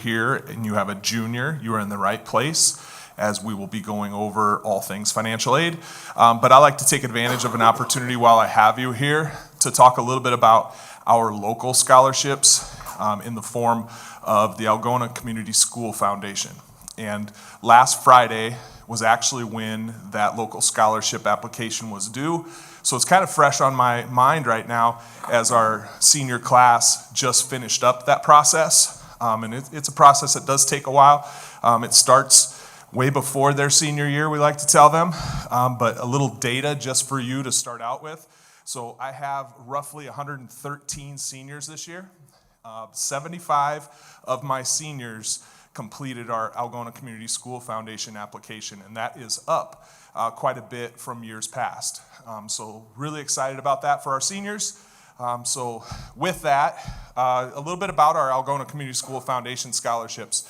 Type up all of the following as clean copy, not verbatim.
here and you have a junior, you are in the right place, as we will be going over all things financial aid. But I like to take advantage of an opportunity while I have you here to talk a little bit about our local scholarships in the form of the Algona Community School Foundation. And last Friday was actually when that local scholarship application was due. So it's kind of fresh on my mind right now as our senior class just finished up that process. And it's a process that does take a while. It starts way before their senior year, we like to tell them, but a little data just for you to start out with. So I have roughly 113 seniors this year. 75 of my seniors completed our Algona Community School Foundation application, and that is up quite a bit from years past. So really excited about that for our seniors. So with that, a little bit about our Algona Community School Foundation scholarships.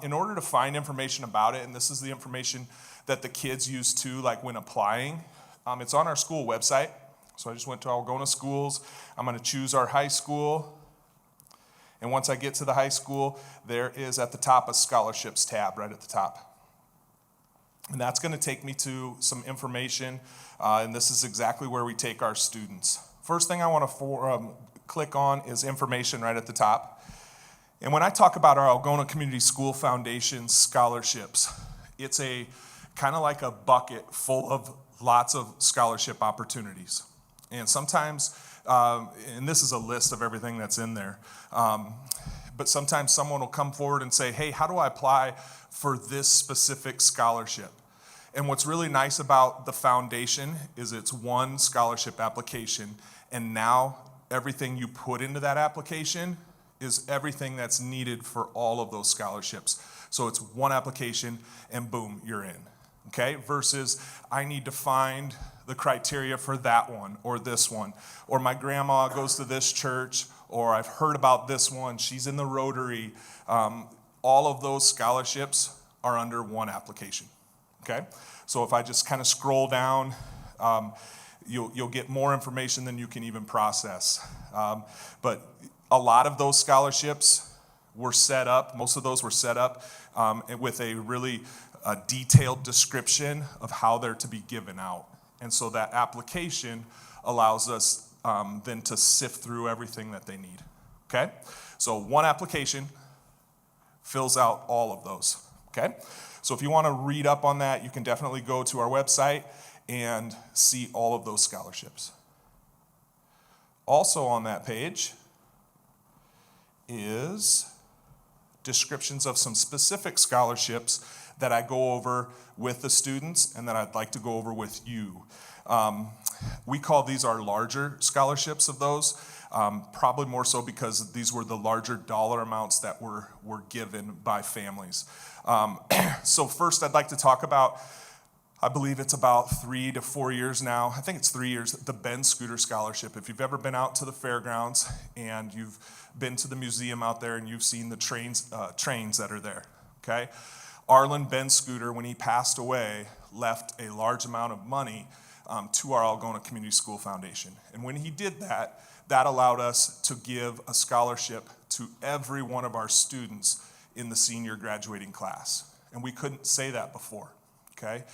In order to find information about it, and this is the information that the kids use too, like when applying, it's on our school website. So I just went to Algona Schools. I'm going to choose our high school. And once I get to the high school, there is at the top a scholarships tab right at the top. And that's going to take me to some information, and this is exactly where we take our students. First thing I want to click on is information right at the top. And when I talk about our Algona Community School Foundation scholarships, it's a kind of like a bucket full of lots of scholarship opportunities. And sometimes, and this is a list of everything that's in there, but sometimes someone will come forward and say, hey, how do I apply for this specific scholarship? And what's really nice about the foundation is it's one scholarship application, and now everything you put into that application is everything that's needed for all of those scholarships. So it's one application, and boom, you're in. Okay? Versus I need to find the criteria for that one or this one, or my grandma goes to this church, or I've heard about this one, she's in the Rotary. All of those scholarships are under one application. Okay, so if I just kind of scroll down, you'll get more information than you can even process. But a lot of those scholarships were set up, most of those were set up with a really detailed description of how they're to be given out. And so that application allows us then to sift through everything that they need. Okay, so one application fills out all of those. Okay. So if you want to read up on that, you can definitely go to our website and see all of those scholarships. Also on that page is descriptions of some specific scholarships that I go over with the students and that I'd like to go over with you. We call these our larger scholarships of those, probably more so because these were the larger dollar amounts that were given by families. So first I'd like to talk about, I believe it's about 3 to 4 years now, I think it's 3 years, the Ben Scooter Scholarship. If you've ever been out to the fairgrounds and you've been to the museum out there and you've seen the trains that are there, okay? Arlen Ben Scooter, when he passed away, left a large amount of money to our Algona Community School Foundation. And when he did that, that allowed us to give a scholarship to every one of our students in the senior graduating class. And we couldn't say that before, okay?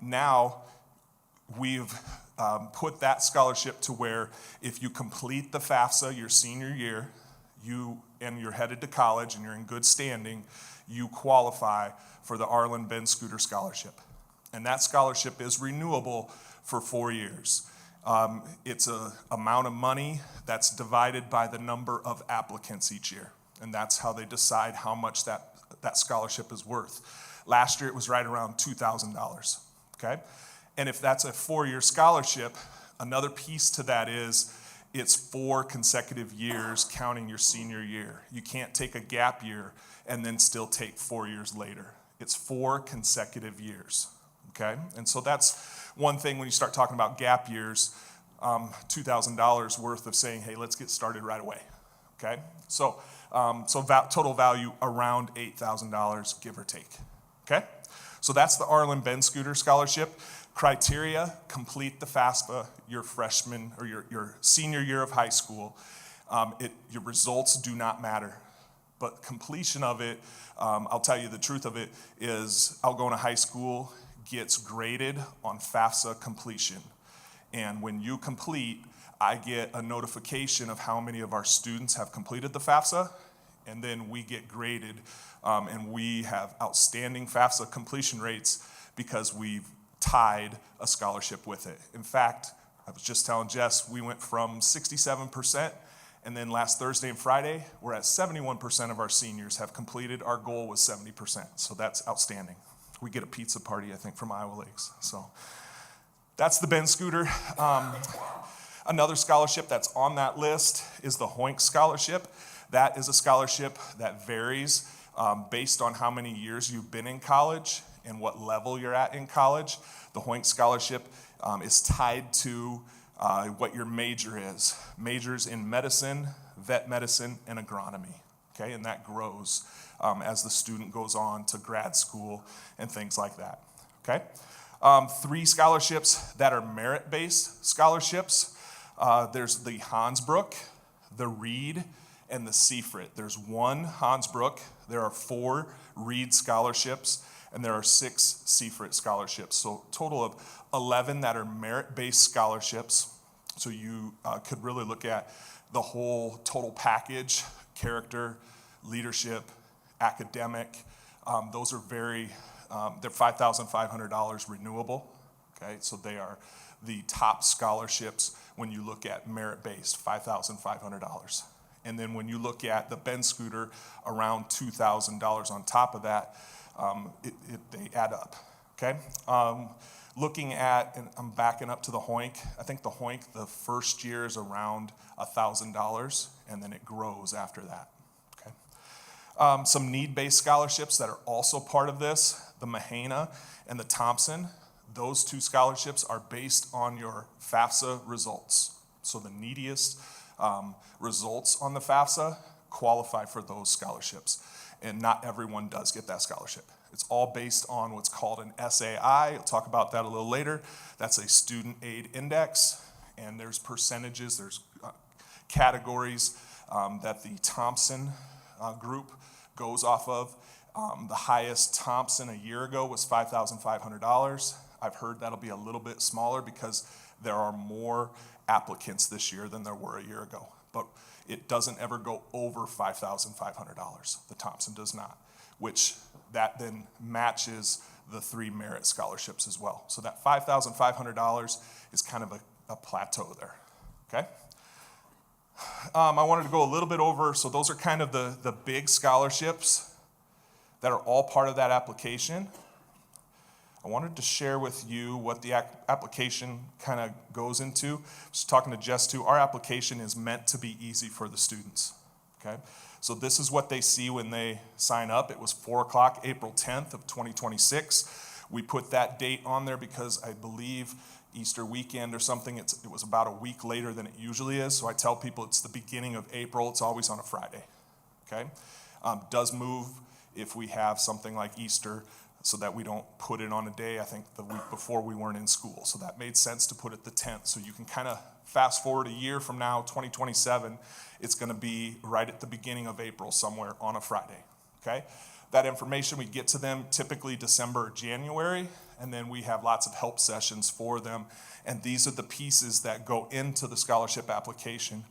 Now, we've put that scholarship to where if you complete the FAFSA your senior year, and you're headed to college and you're in good standing, you qualify for the Arlen Ben Scooter Scholarship. And that scholarship is renewable for 4 years. It's an amount of money that's divided by the number of applicants each year. And that's how they decide how much that scholarship is worth. Last year it was right around $2,000, okay? And if that's a 4-year scholarship, another piece to that is it's 4 consecutive years counting your senior year. You can't take a gap year and then still take 4 years later. It's 4 consecutive years, okay? And so that's one thing when you start talking about gap years, $2,000 worth of saying, hey, let's get started right away, okay? So total value around $8,000, give or take, okay? So that's the Arlen Ben Scooter Scholarship. Criteria: complete the FAFSA your freshman or your senior year of high school. Your results do not matter. But completion of it, I'll tell you the truth of it, is Algona High School gets graded on FAFSA completion. And when you complete, I get a notification of how many of our students have completed the FAFSA, and then we get graded, and we have outstanding FAFSA completion rates because we've tied a scholarship with it. In fact, I was just telling Jess, we went from 67%, and then last Thursday and Friday, we're at 71% of our seniors have completed. Our goal was 70%, so that's outstanding. We get a pizza party, I think, from Iowa Lakes. So that's the Ben Scooter. Another scholarship that's on that list is the Hoink Scholarship. That is a scholarship that varies based on how many years you've been in college and what level you're at in college. The Hoink Scholarship is tied to what your major is. Majors in medicine, vet medicine, and agronomy. Okay, and that grows as the student goes on to grad school and things like that. Okay, 3 scholarships that are merit-based scholarships. There's the Hansbrook, the Reed, and the Seafrit. There's 1 Hansbrook, there are 4 Reed scholarships, and there are 6 Seafrit scholarships. So total of 11 that are merit-based scholarships. So you could really look at the whole total package, character, leadership, academic. Those are they're $5,500 renewable. Okay, so they are the top scholarships when you look at merit-based, $5,500. And then when you look at the Ben Scooter, around $2,000 on top of that, they add up, okay? Looking at, and I'm backing up to the Hoink, I think the Hoink, the first year is around $1,000, and then it grows after that, okay? Some need-based scholarships that are also part of this, the Mahana and the Thompson. Those 2 scholarships are based on your FAFSA results. So the neediest results on the FAFSA qualify for those scholarships. And not everyone does get that scholarship. It's all based on what's called an SAI. I'll talk about that a little later. That's a student aid index, and there's percentages, there's categories that the Thompson group goes off of. The highest Thompson a year ago was $5,500. I've heard that'll be a little bit smaller because there are more applicants this year than there were a year ago. But it doesn't ever go over $5,500. The Thompson does not, which that then matches the 3 merit scholarships as well. So that $5,500 is kind of a plateau there, okay? I wanted to go a little bit over, so those are kind of the big scholarships that are all part of that application. I wanted to share with you what the application kind of goes into. I was talking to Jess too. Our application is meant to be easy for the students, okay? So this is what they see when they sign up. It was 4 o'clock, April 10th of 2026. We put that date on there because I believe Easter weekend or something, it was about a week later than it usually is. So I tell people it's the beginning of April. It's always on a Friday, okay? Does move if we have something like Easter, so that we don't put it on a day, I think the week before we weren't in school. So that made sense to put it the 10th. So you can kind of fast forward a year from now, 2027, it's gonna be right at the beginning of April somewhere on a Friday, okay? That information we get to them typically December or January, and then we have lots of help sessions for them. And these are the pieces that go into the scholarship application.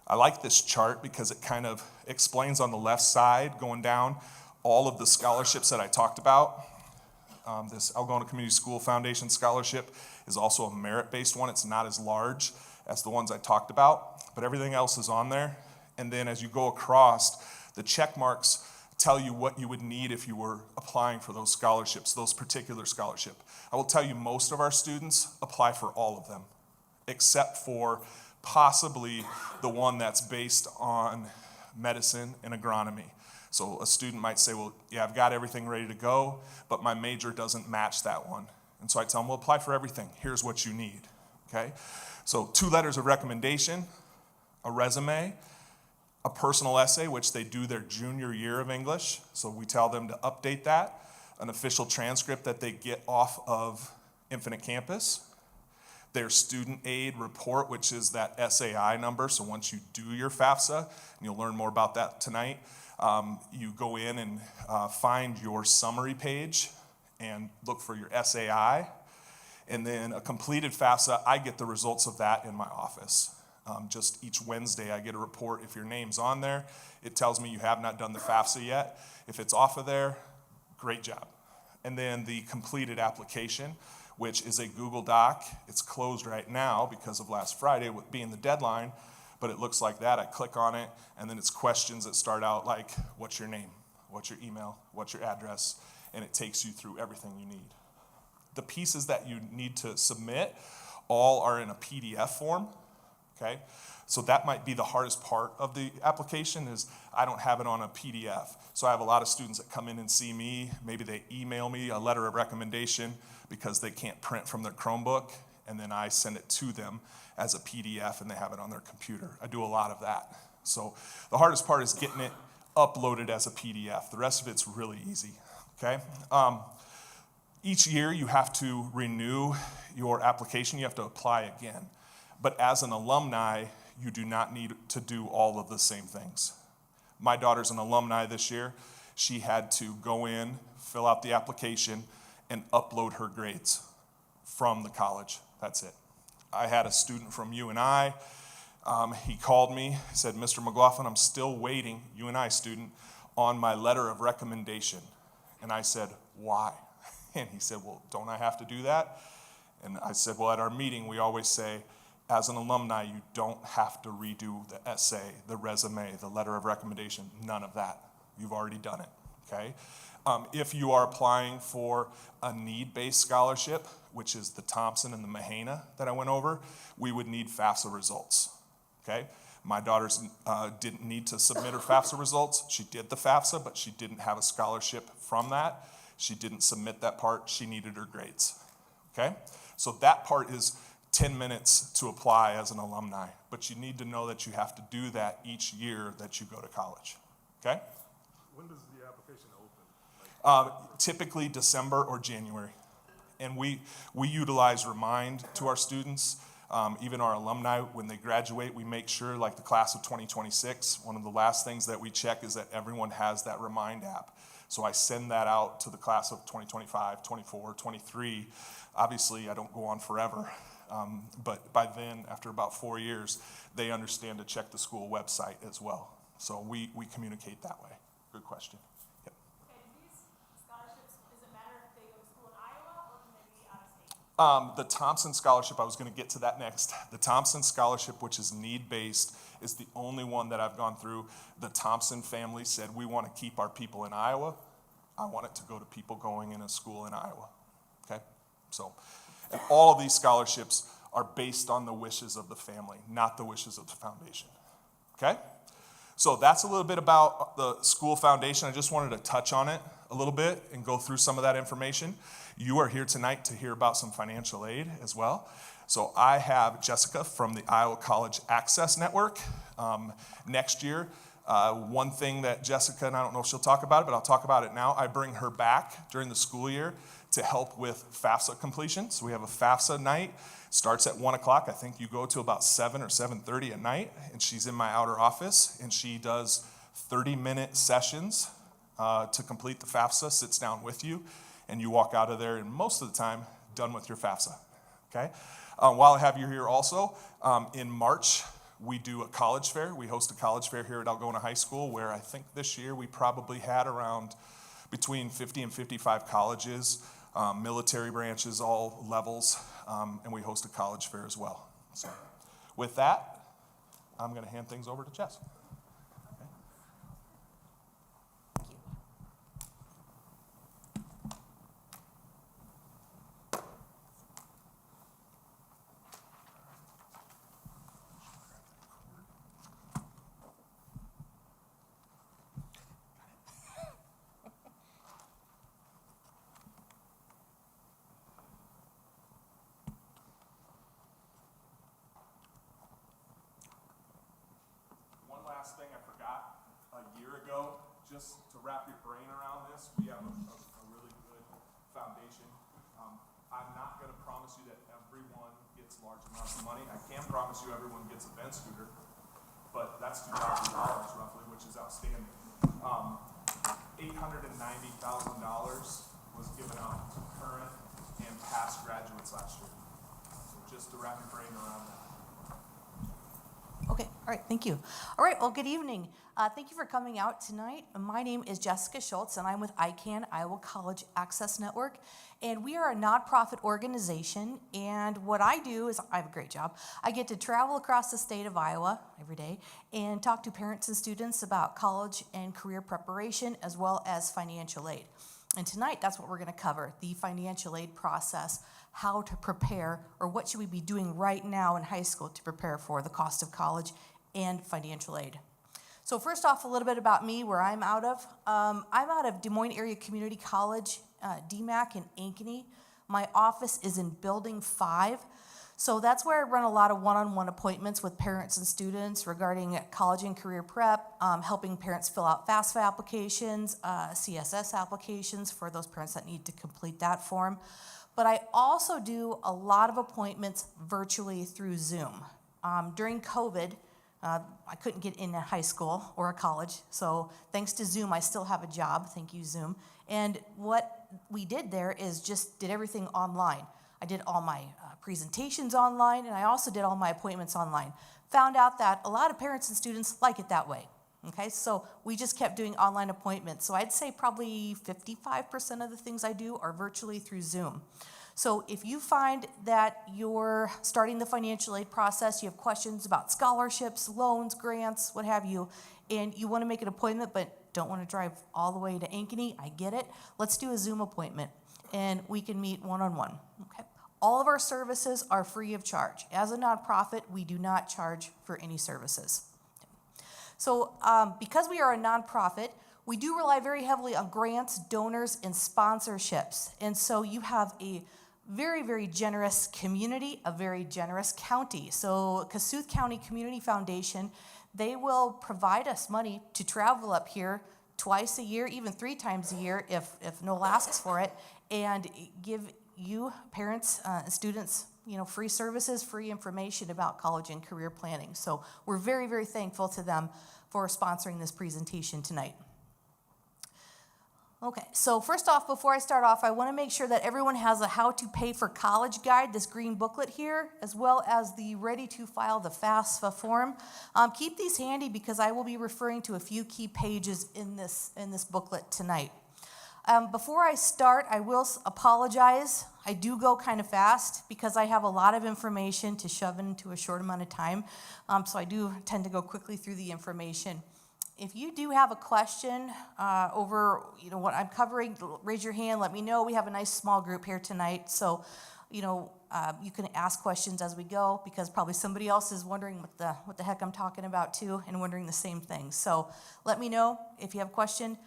I like this chart because it kind of explains on the left side going down all of the scholarships that I talked about. This Algona Community School Foundation Scholarship is also a merit-based one. It's not as large as the ones I talked about, but everything else is on there. And then as you go across, the check marks tell you what you would need if you were applying for those scholarships, those particular scholarship. I will tell you most of our students apply for all of them, except for possibly the one that's based on medicine and agronomy. So a student might say, well, yeah, I've got everything ready to go, but my major doesn't match that one. And so I tell them, well, apply for everything. Here's what you need, okay? So 2 letters of recommendation, a resume, a personal essay, which they do their junior year of English. So we tell them to update that, an official transcript that they get off of Infinite Campus, their student aid report, which is that SAI number. So once you do your FAFSA, and you'll learn more about that tonight, You go in and find your summary page and look for your SAI. And then a completed FAFSA, I get the results of that in my office. Just each Wednesday, I get a report. If your name's on there, it tells me you have not done the FAFSA yet. If it's off of there, great job. And then the completed application, which is a Google Doc. It's closed right now because of last Friday being the deadline, but it looks like that. I click on it, and then it's questions that start out like, what's your name? What's your email? What's your address? And it takes you through everything you need. The pieces that you need to submit all are in a PDF form, okay? So that might be the hardest part of the application is I don't have it on a PDF. So I have a lot of students that come in and see me. Maybe they email me a letter of recommendation because they can't print from their Chromebook, and then I send it to them as a PDF and they have it on their computer. I do a lot of that. So the hardest part is getting it uploaded as a PDF. The rest of it's really easy, okay? Each year you have to renew your application. You have to apply again. But as an alumni, you do not need to do all of the same things. My daughter's an alumni this year. She had to go in, fill out the application, and upload her grades from the college. That's it. I had a student from UNI. He called me, said, Mr. McLaughlin, I'm still waiting, UNI student, on my letter of recommendation. And I said, why? And he said, well, don't I have to do that? And I said, well, at our meeting, we always say, as an alumni, you don't have to redo the essay, the resume, the letter of recommendation, none of that. You've already done it, okay? If you are applying for a need-based scholarship, which is the Thompson and the Mahana that I went over, we would need FAFSA results, okay? My daughter didn't need to submit her FAFSA results. She did the FAFSA, but she didn't have a scholarship from that. She didn't submit that part. She needed her grades, okay? So that part is 10 minutes to apply as an alumni, but you need to know that you have to do that each year that you go to college, okay? When does the application open? Typically December or January. And we utilize Remind to our students. Even our alumni, when they graduate, we make sure, like the class of 2026, one of the last things that we check is that everyone has that Remind app. So I send that out to the class of 2025, 24, 23. Obviously, I don't go on forever. But by then, after about 4 years, they understand to check the school website as well. So we communicate that way. Good question. Yep. And these scholarships, does it matter if they go to school in Iowa or can they be out of state? The Thompson Scholarship, I was going to get to that next. The Thompson Scholarship, which is need-based, is the only one that I've gone through. The Thompson family said, we want to keep our people in Iowa. I want it to go to people going in a school in Iowa. Okay? So, and all of these scholarships are based on the wishes of the family, not the wishes of the foundation. Okay? So that's a little bit about the school foundation. I just wanted to touch on it a little bit and go through some of that information. You are here tonight to hear about some financial aid as well. So I have Jessica from the Iowa College Access Network. Next year, one thing that Jessica, and I don't know if she'll talk about it, but I'll talk about it now. I bring her back during the school year to help with FAFSA completion. So we have a FAFSA night. Starts at 1 o'clock. I think you go to about 7 or 7:30 at night, and she's in my outer office, and she does 30-minute sessions to complete the FAFSA, sits down with you, and you walk out of there, and most of the time, done with your FAFSA, okay? While I have you here also, in March, we do a college fair. We host a college fair here at Algona High School, where I think this year we probably had around between 50 and 55 colleges, military branches, all levels, and we host a college fair as well. So with that, I'm going to hand things over to Jess. Okay. One last thing I forgot. A year ago, just to wrap your brain around this, we have a really good foundation. I'm not going to promise you that everyone gets large amounts of money. I can promise you everyone gets a Bent scooter, but that's $2,000 roughly, which is outstanding. $890,000 was given out to current and past graduates last year. So just to wrap your brain around that. Okay, all right, thank you. All right, well, good evening. Thank you for coming out tonight. My name is Jessica Schultz, and I'm with ICANN, Iowa College Access Network. And we are a nonprofit organization, and what I do is, I have a great job. I get to travel across the state of Iowa every day and talk to parents and students about college and career preparation, as well as financial aid. And tonight, that's what we're going to cover, the financial aid process, how to prepare, or what should we be doing right now in high school to prepare for the cost of college and financial aid. So first off, a little bit about me, where I'm out of. I'm out of Des Moines Area Community College, DMAC in Ankeny. My office is in Building 5. So that's where I run a lot of one-on-one appointments with parents and students regarding college and career prep, helping parents fill out FAFSA applications, CSS applications for those parents that need to complete that form. But I also do a lot of appointments virtually through Zoom. During COVID, I couldn't get into high school or a college, so thanks to Zoom, I still have a job. Thank you, Zoom. And what we did there is just did everything online. I did all my presentations online, and I also did all my appointments online. Found out that a lot of parents and students like it that way. Okay, so we just kept doing online appointments. So I'd say probably 55% of the things I do are virtually through Zoom. So if you find that you're starting the financial aid process, you have questions about scholarships, loans, grants, what have you, and you want to make an appointment but don't want to drive all the way to Ankeny, I get it. Let's do a Zoom appointment, and we can meet one-on-one. Okay. All of our services are free of charge. As a nonprofit, we do not charge for any services. So because we are a nonprofit, we do rely very heavily on grants, donors, and sponsorships. And so you have a very, very generous community, a very generous county. So Kossuth County Community Foundation, they will provide us money to travel up here twice a year, even 3 times a year if Noel asks for it, and give you, parents, students, free services, free information about college and career planning. So we're very, very thankful to them for sponsoring this presentation tonight. Okay, so first off, before I start off, I want to make sure that everyone has a how to pay for college guide, this green booklet here, as well as the ready to file the FAFSA form. Keep these handy because I will be referring to a few key pages in this booklet tonight. Before I start, I will apologize. I do go kind of fast because I have a lot of information to shove into a short amount of time. So I do tend to go quickly through the information. If you do have a question over what I'm covering, raise your hand, let me know. We have a nice small group here tonight. So, you can ask questions as we go because probably somebody else is wondering what the heck I'm talking about too and wondering the same thing. So let me know if you have a question.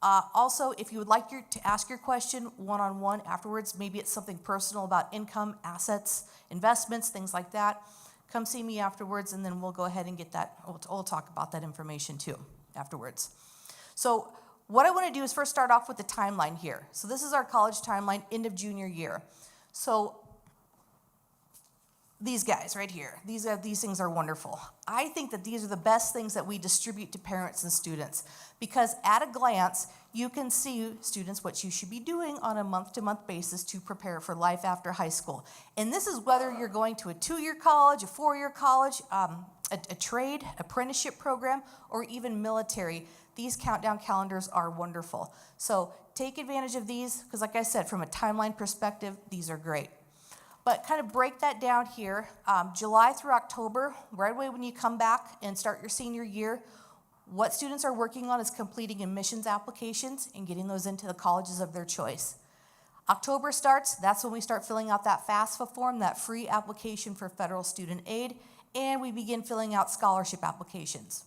Also, if you would like to ask your question one-on-one afterwards, maybe it's something personal about income, assets, investments, things like that, come see me afterwards, and then we'll go ahead and get that. We'll talk about that information too afterwards. So what I want to do is first start off with the timeline here. So this is our college timeline, end of junior year. So these guys right here, these things are wonderful. I think that these are the best things that we distribute to parents and students because at a glance, you can see, students, what you should be doing on a month-to-month basis to prepare for life after high school. And this is whether you're going to a 2-year college, a 4-year college, a trade, apprenticeship program, or even military. These countdown calendars are wonderful. So take advantage of these because, like I said, from a timeline perspective, these are great. But kind of break that down here. July through October, right away when you come back and start your senior year, what students are working on is completing admissions applications and getting those into the colleges of their choice. October starts, that's when we start filling out that FAFSA form, that free application for federal student aid, and we begin filling out scholarship applications.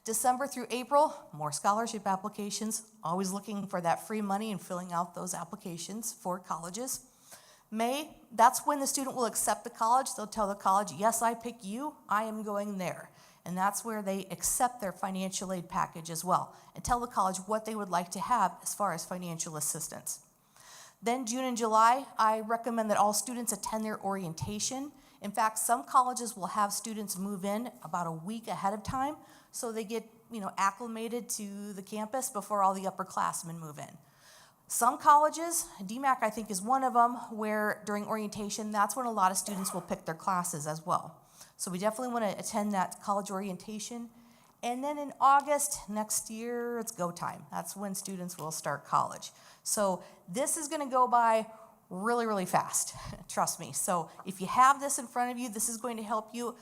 December through April, more scholarship applications, always looking for that free money and filling out those applications for colleges. May, that's when the student will accept the college. They'll tell the college, yes, I pick you, I am going there. And that's where they accept their financial aid package as well and tell the college what they would like to have as far as financial assistance. Then June and July, I recommend that all students attend their orientation. In fact, some colleges will have students move in about a week ahead of time so they get acclimated to the campus before all the upperclassmen move in. Some colleges, DMAC I think is one of them, where during orientation, that's when a lot of students will pick their classes as well. So we definitely want to attend that college orientation. And then in August next year, it's go time. That's when students will start college. So this is going to go by really, really fast, trust me. So if you have this in front of you, this is going to help you,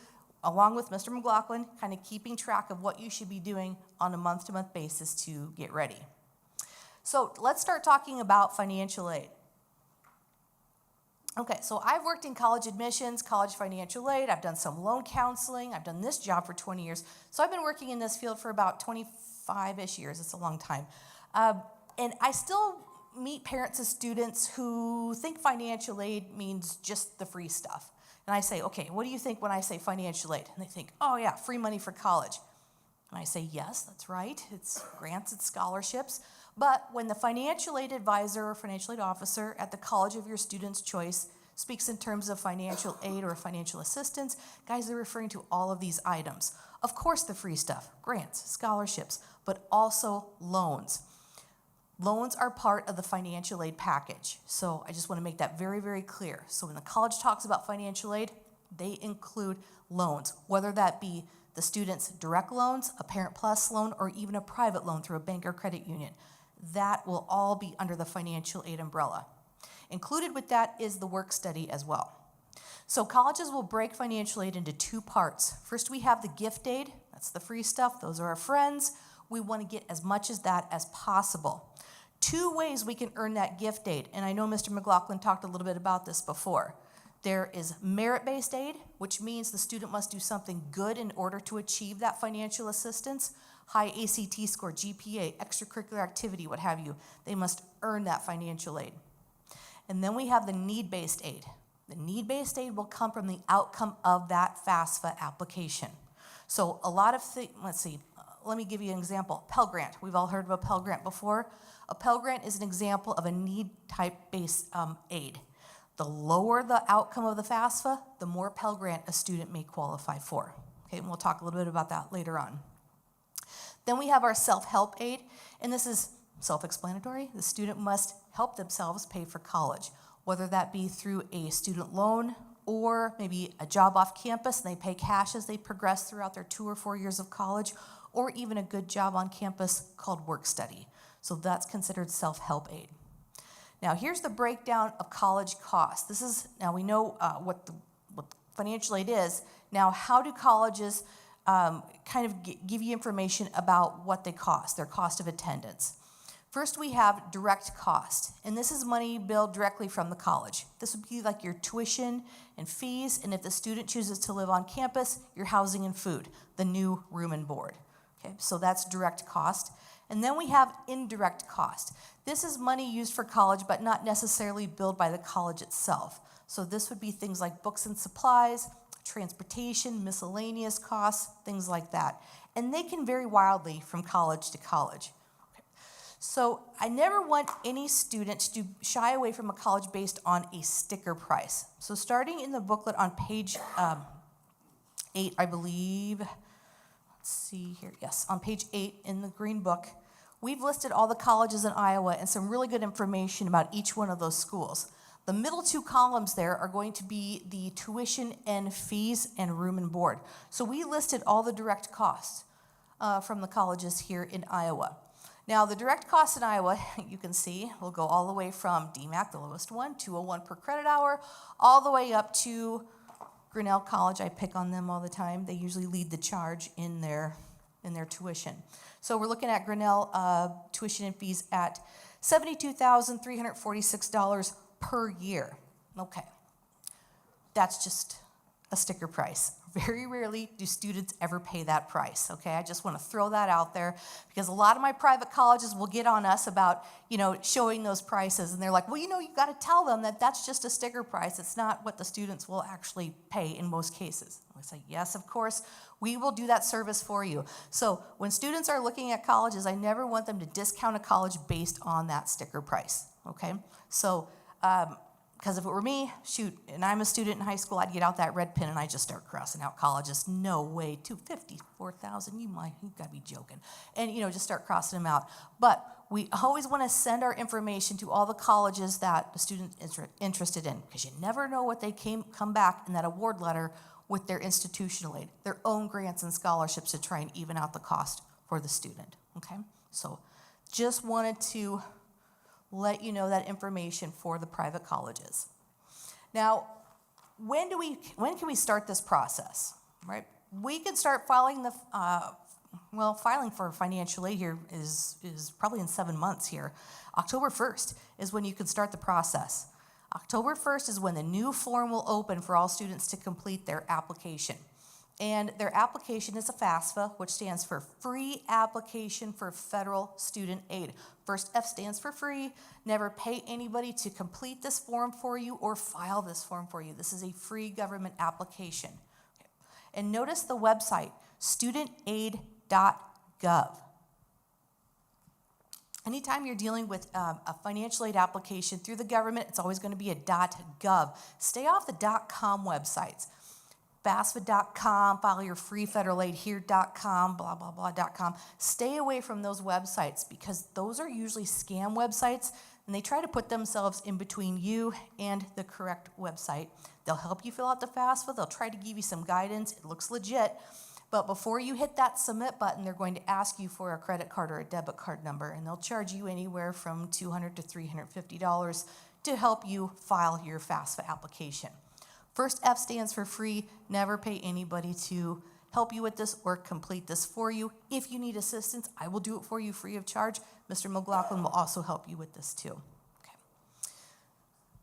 along with Mr. McLaughlin, kind of keeping track of what you should be doing on a month-to-month basis to get ready. So let's start talking about financial aid. Okay, so I've worked in college admissions, college financial aid, I've done some loan counseling, I've done this job for 20 years. So I've been working in this field for about 25-ish years, it's a long time. And I still meet parents and students who think financial aid means just the free stuff. And I say, okay, what do you think when I say financial aid? And they think, oh yeah, free money for college. And I say, yes, that's right, it's grants, it's scholarships. But when the financial aid advisor or financial aid officer at the college of your student's choice speaks in terms of financial aid or financial assistance, guys, they're referring to all of these items. Of course, the free stuff, grants, scholarships, but also loans. Loans are part of the financial aid package. So I just want to make that very, very clear. So when the college talks about financial aid, they include loans, whether that be the student's direct loans, a Parent Plus loan, or even a private loan through a bank or credit union. That will all be under the financial aid umbrella. Included with that is the work study as well. So colleges will break financial aid into two parts. First, we have the gift aid. That's the free stuff. Those are our friends. We want to get as much of that as possible. Two ways we can earn that gift aid, and I know Mr. McLaughlin talked a little bit about this before. There is merit-based aid, which means the student must do something good in order to achieve that financial assistance. High ACT score, GPA, extracurricular activity, what have you. They must earn that financial aid. And then we have the need-based aid. The need-based aid will come from the outcome of that FAFSA application. So a lot of things, let me give you an example. Pell Grant, we've all heard of a Pell Grant before. A Pell Grant is an example of a need-type-based aid. The lower the outcome of the FAFSA, the more Pell Grant a student may qualify for. Okay, and we'll talk a little bit about that later on. Then we have our self-help aid, and this is self-explanatory. The student must help themselves pay for college, whether that be through a student loan or maybe a job off campus, and they pay cash as they progress throughout their 2 or 4 years of college, or even a good job on campus called work study. So that's considered self-help aid. Now here's the breakdown of college costs. This is, now we know what financial aid is. Now how do colleges kind of give you information about what they cost, their cost of attendance? First, we have direct cost, and this is money billed directly from the college. This would be like your tuition and fees, and if the student chooses to live on campus, your housing and food, the new room and board. Okay, so that's direct cost. And then we have indirect cost. This is money used for college, but not necessarily billed by the college itself. So this would be things like books and supplies, transportation, miscellaneous costs, things like that. And they can vary wildly from college to college. Okay. So I never want any student to shy away from a college based on a sticker price. So starting in the booklet on page 8, I believe, let's see here, yes, on page 8 in the green book, we've listed all the colleges in Iowa and some really good information about each one of those schools. The middle two columns there are going to be the tuition and fees and room and board. So we listed all the direct costs from the colleges here in Iowa. Now the direct costs in Iowa, you can see, will go all the way from DMAC, the lowest one, $201 per credit hour, all the way up to Grinnell College. I pick on them all the time. They usually lead the charge in their tuition. So we're looking at Grinnell tuition and fees at $72,346 per year. Okay, that's just a sticker price. Very rarely do students ever pay that price, okay? I just want to throw that out there because a lot of my private colleges will get on us about, showing those prices, and they're like, well, you've got to tell them that that's just a sticker price. It's not what the students will actually pay in most cases. I say, yes, of course, we will do that service for you. So when students are looking at colleges, I never want them to discount a college based on that sticker price, okay? So Because if it were me, shoot, and I'm a student in high school, I'd get out that red pen and I'd just start crossing out colleges. No way, 254,000, you gotta be joking. And, just start crossing them out. But we always want to send our information to all the colleges that the student is interested in, because you never know what they come back in that award letter with their institutional aid, their own grants and scholarships to try and even out the cost for the student, okay? So just wanted to let you know that information for the private colleges. Now, when can we start this process, right? We can start filing filing for financial aid here is probably in 7 months here. October 1st is when you can start the process. October 1st is when the new form will open for all students to complete their application. And their application is a FAFSA, which stands for Free Application for Federal Student Aid. First F stands for free. Never pay anybody to complete this form for you or file this form for you. This is a free government application. And notice the website, studentaid.gov. Anytime you're dealing with a financial aid application through the government, it's always going to be a .gov. Stay off the .com websites. FAFSA.com, file your free federal aid here.com, blah, blah, blah.com. Stay away from those websites because those are usually scam websites and they try to put themselves in between you and the correct website. They'll help you fill out the FAFSA. They'll try to give you some guidance. It looks legit. But before you hit that submit button, they're going to ask you for a credit card or a debit card number, and they'll charge you anywhere from $200 to $350 to help you file your FAFSA application. First F stands for free. Never pay anybody to help you with this or complete this for you. If you need assistance, I will do it for you free of charge. Mr. McLaughlin will also help you with this too. Okay.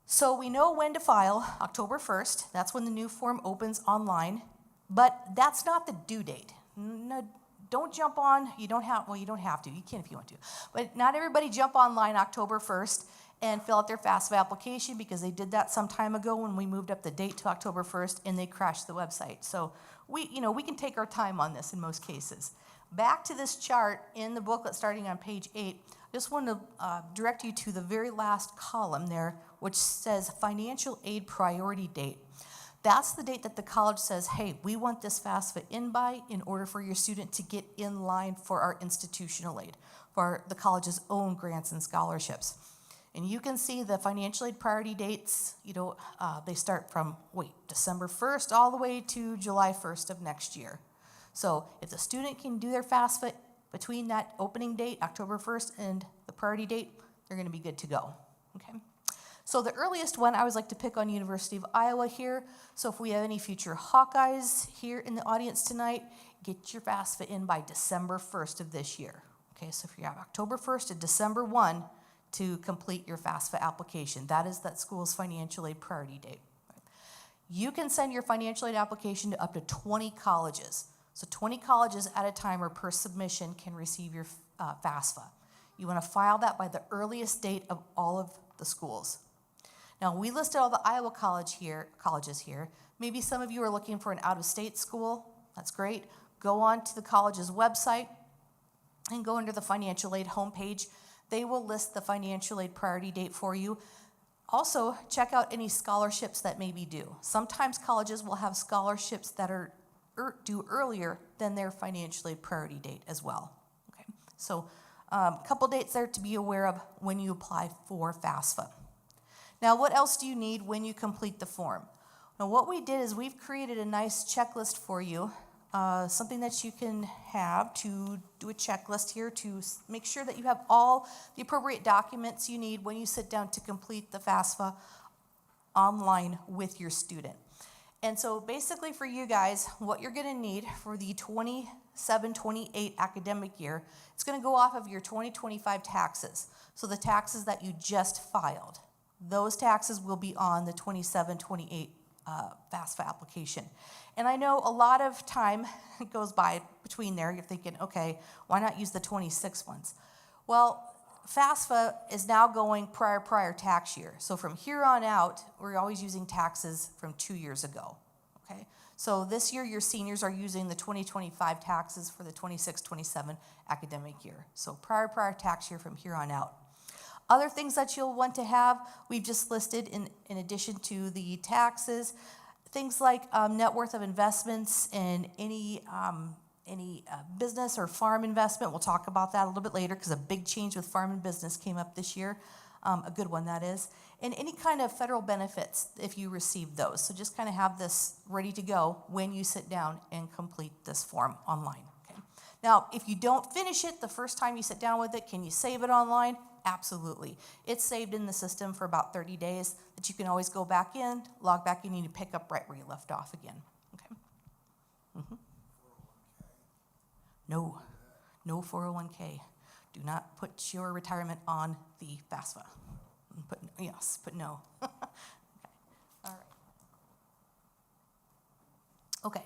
So we know when to file, October 1st. That's when the new form opens online. But that's not the due date. No, don't jump on. You don't have to. You can if you want to. But not everybody jump online October 1st and fill out their FAFSA application because they did that some time ago when we moved up the date to October 1st and they crashed the website. So we can take our time on this in most cases. Back to this chart in the booklet starting on page 8, I just want to direct you to the very last column there, which says financial aid priority date. That's the date that the college says, hey, we want this FAFSA in by in order for your student to get in line for our institutional aid, for the college's own grants and scholarships. And you can see the financial aid priority dates, they start from, December 1st all the way to July 1st of next year. So if the student can do their FAFSA between that opening date, October 1st, and the priority date, they're going to be good to go, okay? So the earliest one, I always like to pick on University of Iowa here. So if we have any future Hawkeyes here in the audience tonight, get your FAFSA in by December 1st of this year. Okay, so if you have October 1st to December 1 to complete your FAFSA application, that is that school's financial aid priority date. You can send your financial aid application to up to 20 colleges. So 20 colleges at a time or per submission can receive your FAFSA. You want to file that by the earliest date of all of the schools. Now, we listed all the Iowa colleges here. Maybe some of you are looking for an out-of-state school. That's great. Go on to the college's website and go under the financial aid homepage. They will list the financial aid priority date for you. Also, check out any scholarships that may be due. Sometimes colleges will have scholarships that are due earlier than their financial aid priority date as well. Okay, so a couple dates there to be aware of when you apply for FAFSA. Now, what else do you need when you complete the form? Now, what we did is we've created a nice checklist for you, something that you can have to do a checklist here to make sure that you have all the appropriate documents you need when you sit down to complete the FAFSA online with your student. And so basically for you guys, what you're going to need for the 27-28 academic year, it's going to go off of your 2025 taxes. So the taxes that you just filed. Those taxes will be on the 27-28 FAFSA application. And I know a lot of time goes by between there. You're thinking, okay, why not use the 26 ones? Well, FAFSA is now going prior tax year. So from here on out, we're always using taxes from 2 years ago, okay? So this year, your seniors are using the 2025 taxes for the 26-27 academic year. So prior tax year from here on out. Other things that you'll want to have, we've just listed in addition to the taxes, things like net worth of investments in any business or farm investment. We'll talk about that a little bit later because a big change with farm and business came up this year, a good one that is. And any kind of federal benefits if you receive those. So just kind of have this ready to go when you sit down and complete this form online. Okay? Now, if you don't finish it the first time you sit down with it, can you save it online? Absolutely. It's saved in the system for about 30 days that you can always go back in, log back in, and you pick up right where you left off again. Okay? No, no 401k. Do not put your retirement on the FAFSA. Put no. Okay. All right. Okay.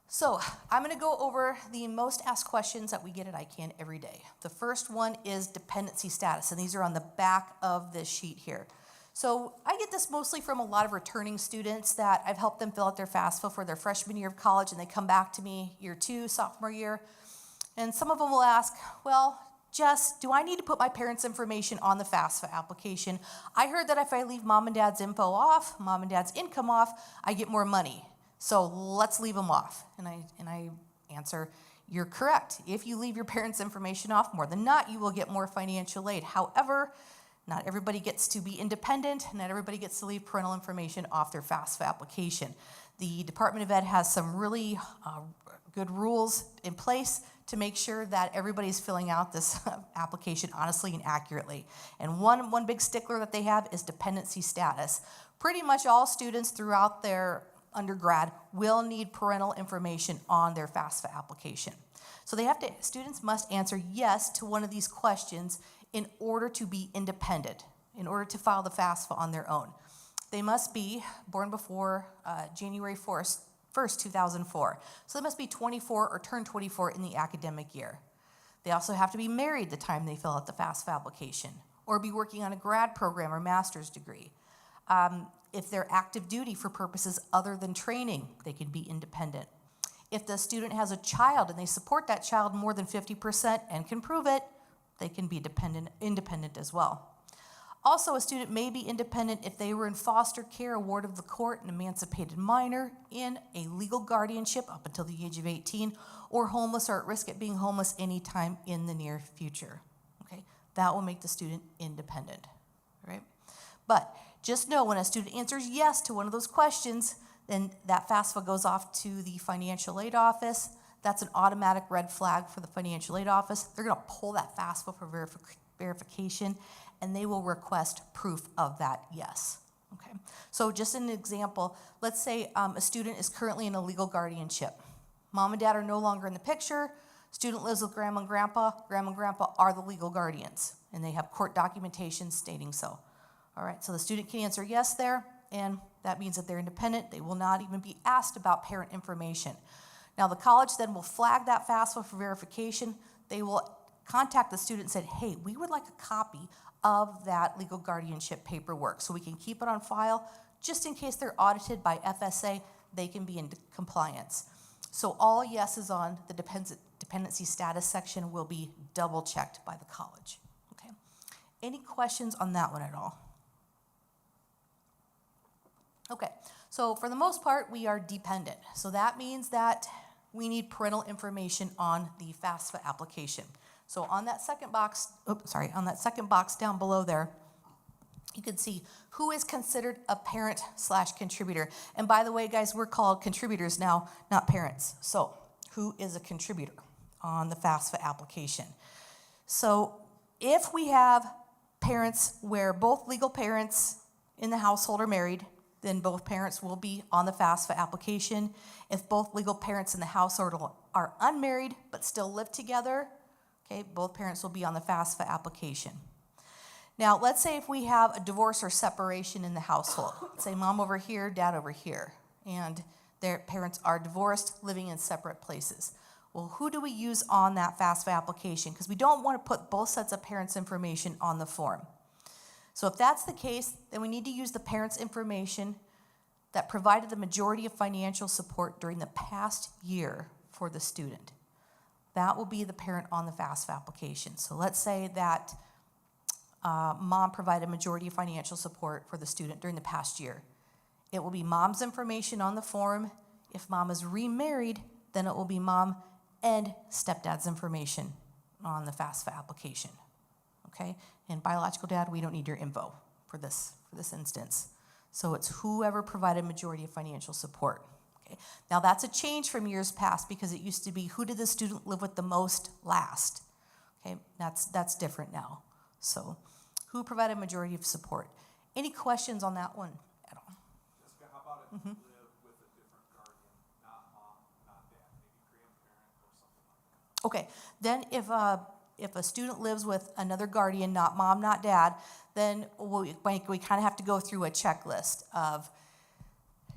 So I'm going to go over the most asked questions that we get at ICANN every day. The first one is dependency status, and these are on the back of this sheet here. So I get this mostly from a lot of returning students that I've helped them fill out their FAFSA for their freshman year of college, and they come back to me year 2, sophomore year, and some of them will ask, well, Jess, do I need to put my parents' information on the FAFSA application? I heard that if I leave mom and dad's info off, mom and dad's income off, I get more money. So let's leave them off. And I answer, you're correct. If you leave your parents' information off, more than not, you will get more financial aid. However, not everybody gets to be independent. Not everybody gets to leave parental information off their FAFSA application. The Department of Ed has some really good rules in place to make sure that everybody's filling out this application honestly and accurately. And one big stickler that they have is dependency status. Pretty much all students throughout their undergrad will need parental information on their FAFSA application. So students must answer yes to one of these questions in order to be independent, in order to file the FAFSA on their own. They must be born before January 1st, 2004. So they must be 24 or turn 24 in the academic year. They also have to be married the time they fill out the FAFSA application, or be working on a grad program or master's degree. If they're active duty for purposes other than training, they can be independent. If the student has a child and they support that child more than 50% and can prove it, they can be independent as well. Also, a student may be independent if they were in foster care, a ward of the court, an emancipated minor, in a legal guardianship up until the age of 18, or homeless or at risk of being homeless anytime in the near future. Okay, that will make the student independent, right? But just know when a student answers yes to one of those questions, then that FAFSA goes off to the financial aid office. That's an automatic red flag for the financial aid office. They're going to pull that FAFSA for verification, and they will request proof of that yes. Okay. So just an example, let's say a student is currently in a legal guardianship. Mom and dad are no longer in the picture. Student lives with grandma and grandpa. Grandma and grandpa are the legal guardians, and they have court documentation stating so. All right, so the student can answer yes there, and that means that they're independent. They will not even be asked about parent information. Now, the college then will flag that FAFSA for verification. They will contact the student and say, hey, we would like a copy of that legal guardianship paperwork so we can keep it on file just in case they're audited by FSA, they can be in compliance. So all yeses on the dependency status section will be double checked by the college. Okay. Any questions on that one at all? Okay, so for the most part, we are dependent. So that means that we need parental information on the FAFSA application. So on that second box, on that second box down below there, you can see who is considered a parent/contributor. And by the way, guys, we're called contributors now, not parents. So who is a contributor on the FAFSA application? So if we have parents where both legal parents in the household are married, then both parents will be on the FAFSA application. If both legal parents in the household are unmarried but still live together, okay, both parents will be on the FAFSA application. Now, let's say if we have a divorce or separation in the household, say mom over here, dad over here, and their parents are divorced, living in separate places. Well, who do we use on that FAFSA application? Because we don't want to put both sets of parents' information on the form. So if that's the case, then we need to use the parents' information that provided the majority of financial support during the past year for the student. That will be the parent on the FAFSA application. So let's say that mom provided majority of financial support for the student during the past year. It will be mom's information on the form. If mom is remarried, then it will be mom and stepdad's information on the FAFSA application. Okay? And biological dad, we don't need your info for this instance. So it's whoever provided majority of financial support. Okay? Now that's a change from years past because it used to be who did the student live with the most last. Okay? That's different now. So who provided majority of support? Any questions on that one at all? Jessica, how about if you live with a different guardian, not mom, not dad, maybe grandparent or something like that? Okay, then if a student lives with another guardian, not mom, not dad, then we kind of have to go through a checklist of,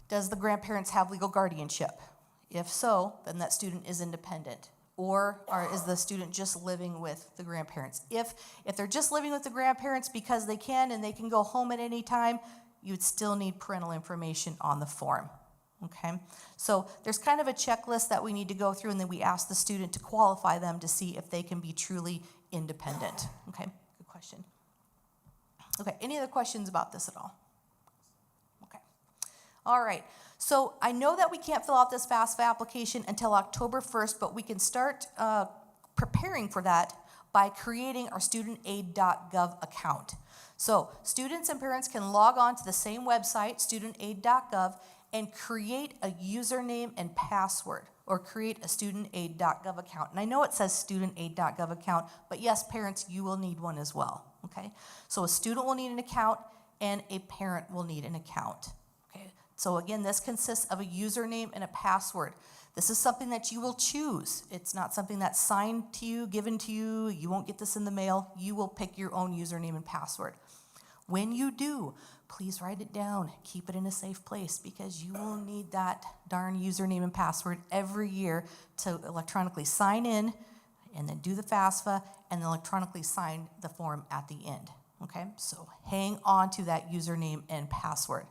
does the grandparents have legal guardianship? If so, then that student is independent. Or is the student just living with the grandparents? If they're just living with the grandparents because they can and they can go home at any time, you'd still need parental information on the form. Okay, so there's kind of a checklist that we need to go through, and then we ask the student to qualify them to see if they can be truly independent. Okay, good question. Okay, any other questions about this at all? Okay, all right. So I know that we can't fill out this FAFSA application until October 1st, but we can start preparing for that by creating our studentaid.gov account. So students and parents can log on to the same website, studentaid.gov, and create a username and password, or create a studentaid.gov account. And I know it says studentaid.gov account, but yes, parents, you will need one as well, okay? So a student will need an account, and a parent will need an account, okay? So again, this consists of a username and a password. This is something that you will choose. It's not something that's signed to you, given to you. You won't get this in the mail. You will pick your own username and password. When you do, please write it down. Keep it in a safe place because you will need that darn username and password every year to electronically sign in and then do the FAFSA and then electronically sign the form at the end. Okay, so hang on to that username and password.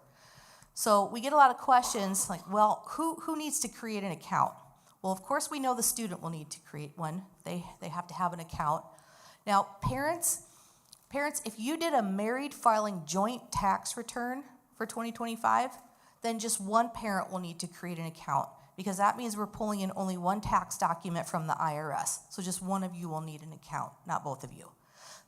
So we get a lot of questions like, well, who needs to create an account? Well, of course, we know the student will need to create one. They have to have an account. Now, parents, if you did a married filing joint tax return for 2025, then just one parent will need to create an account because that means we're pulling in only one tax document from the IRS. So just one of you will need an account, not both of you.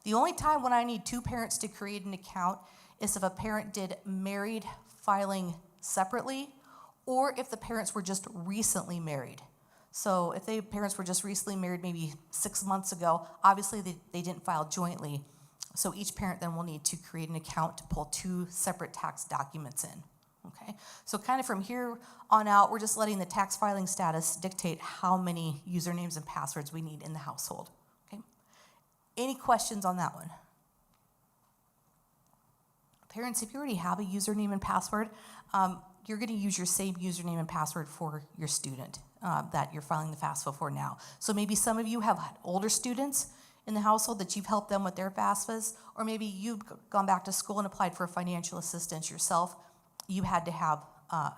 The only time when I need two parents to create an account is if a parent did married filing separately or if the parents were just recently married. So if the parents were just recently married maybe 6 months ago, obviously they didn't file jointly. So each parent then will need to create an account to pull two separate tax documents in, okay? So kind of from here on out, we're just letting the tax filing status dictate how many usernames and passwords we need in the household, okay? Any questions on that one? Parents, if you already have a username and password, you're gonna use your same username and password for your student that you're filing the FAFSA for now. So maybe some of you have older students in the household that you've helped them with their FAFSAs, or maybe you've gone back to school and applied for financial assistance yourself. You had to have a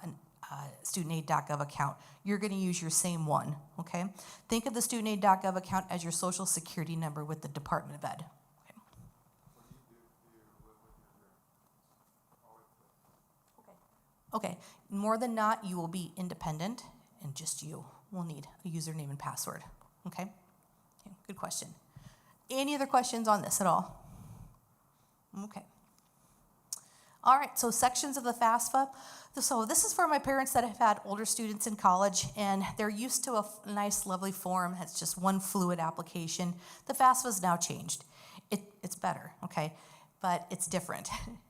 studentaid.gov account. You're gonna use your same one, okay? Think of the studentaid.gov account as your social security number with the Department of Ed. Okay, more than not, you will be independent, and just you will need a username and password, okay? Good question. Any other questions on this at all? Okay. All right, so sections of the FAFSA. So this is for my parents that have had older students in college, and they're used to a nice, lovely form. It's just one fluid application. The FAFSA has now changed. It's better, okay? But it's different.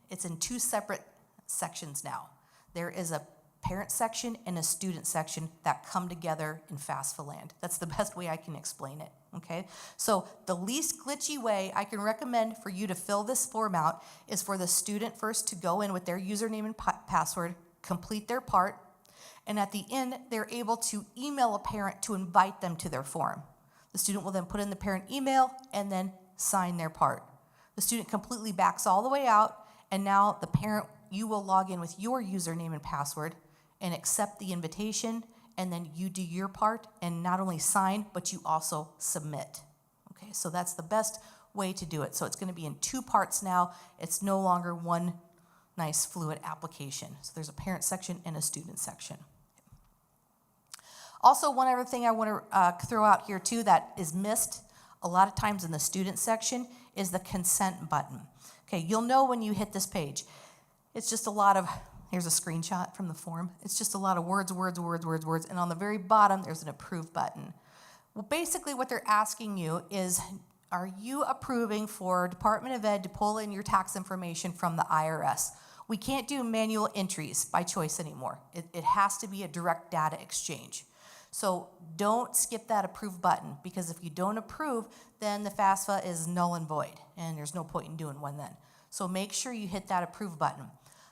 It's in two separate sections now. There is a parent section and a student section that come together in FAFSA land. That's the best way I can explain it, okay? So the least glitchy way I can recommend for you to fill this form out is for the student first to go in with their username and password, complete their part, and at the end, they're able to email a parent to invite them to their form. The student will then put in the parent email and then sign their part. The student completely backs all the way out, and now the parent, you will log in with your username and password and accept the invitation, and then you do your part and not only sign, but you also submit. Okay, so that's the best way to do it. So it's going to be in 2 parts now. It's no longer one nice fluid application. So there's a parent section and a student section. Also, one other thing I want to throw out here too that is missed a lot of times in the student section is the consent button. Okay, you'll know when you hit this page. It's just a lot of, here's a screenshot from the form. It's just a lot of words, and on the very bottom, there's an approve button. Well, basically what they're asking you is, are you approving for Department of Ed to pull in your tax information from the IRS? We can't do manual entries by choice anymore. It has to be a direct data exchange. So don't skip that approve button, because if you don't approve, then the FAFSA is null and void, and there's no point in doing one then. So make sure you hit that approve button.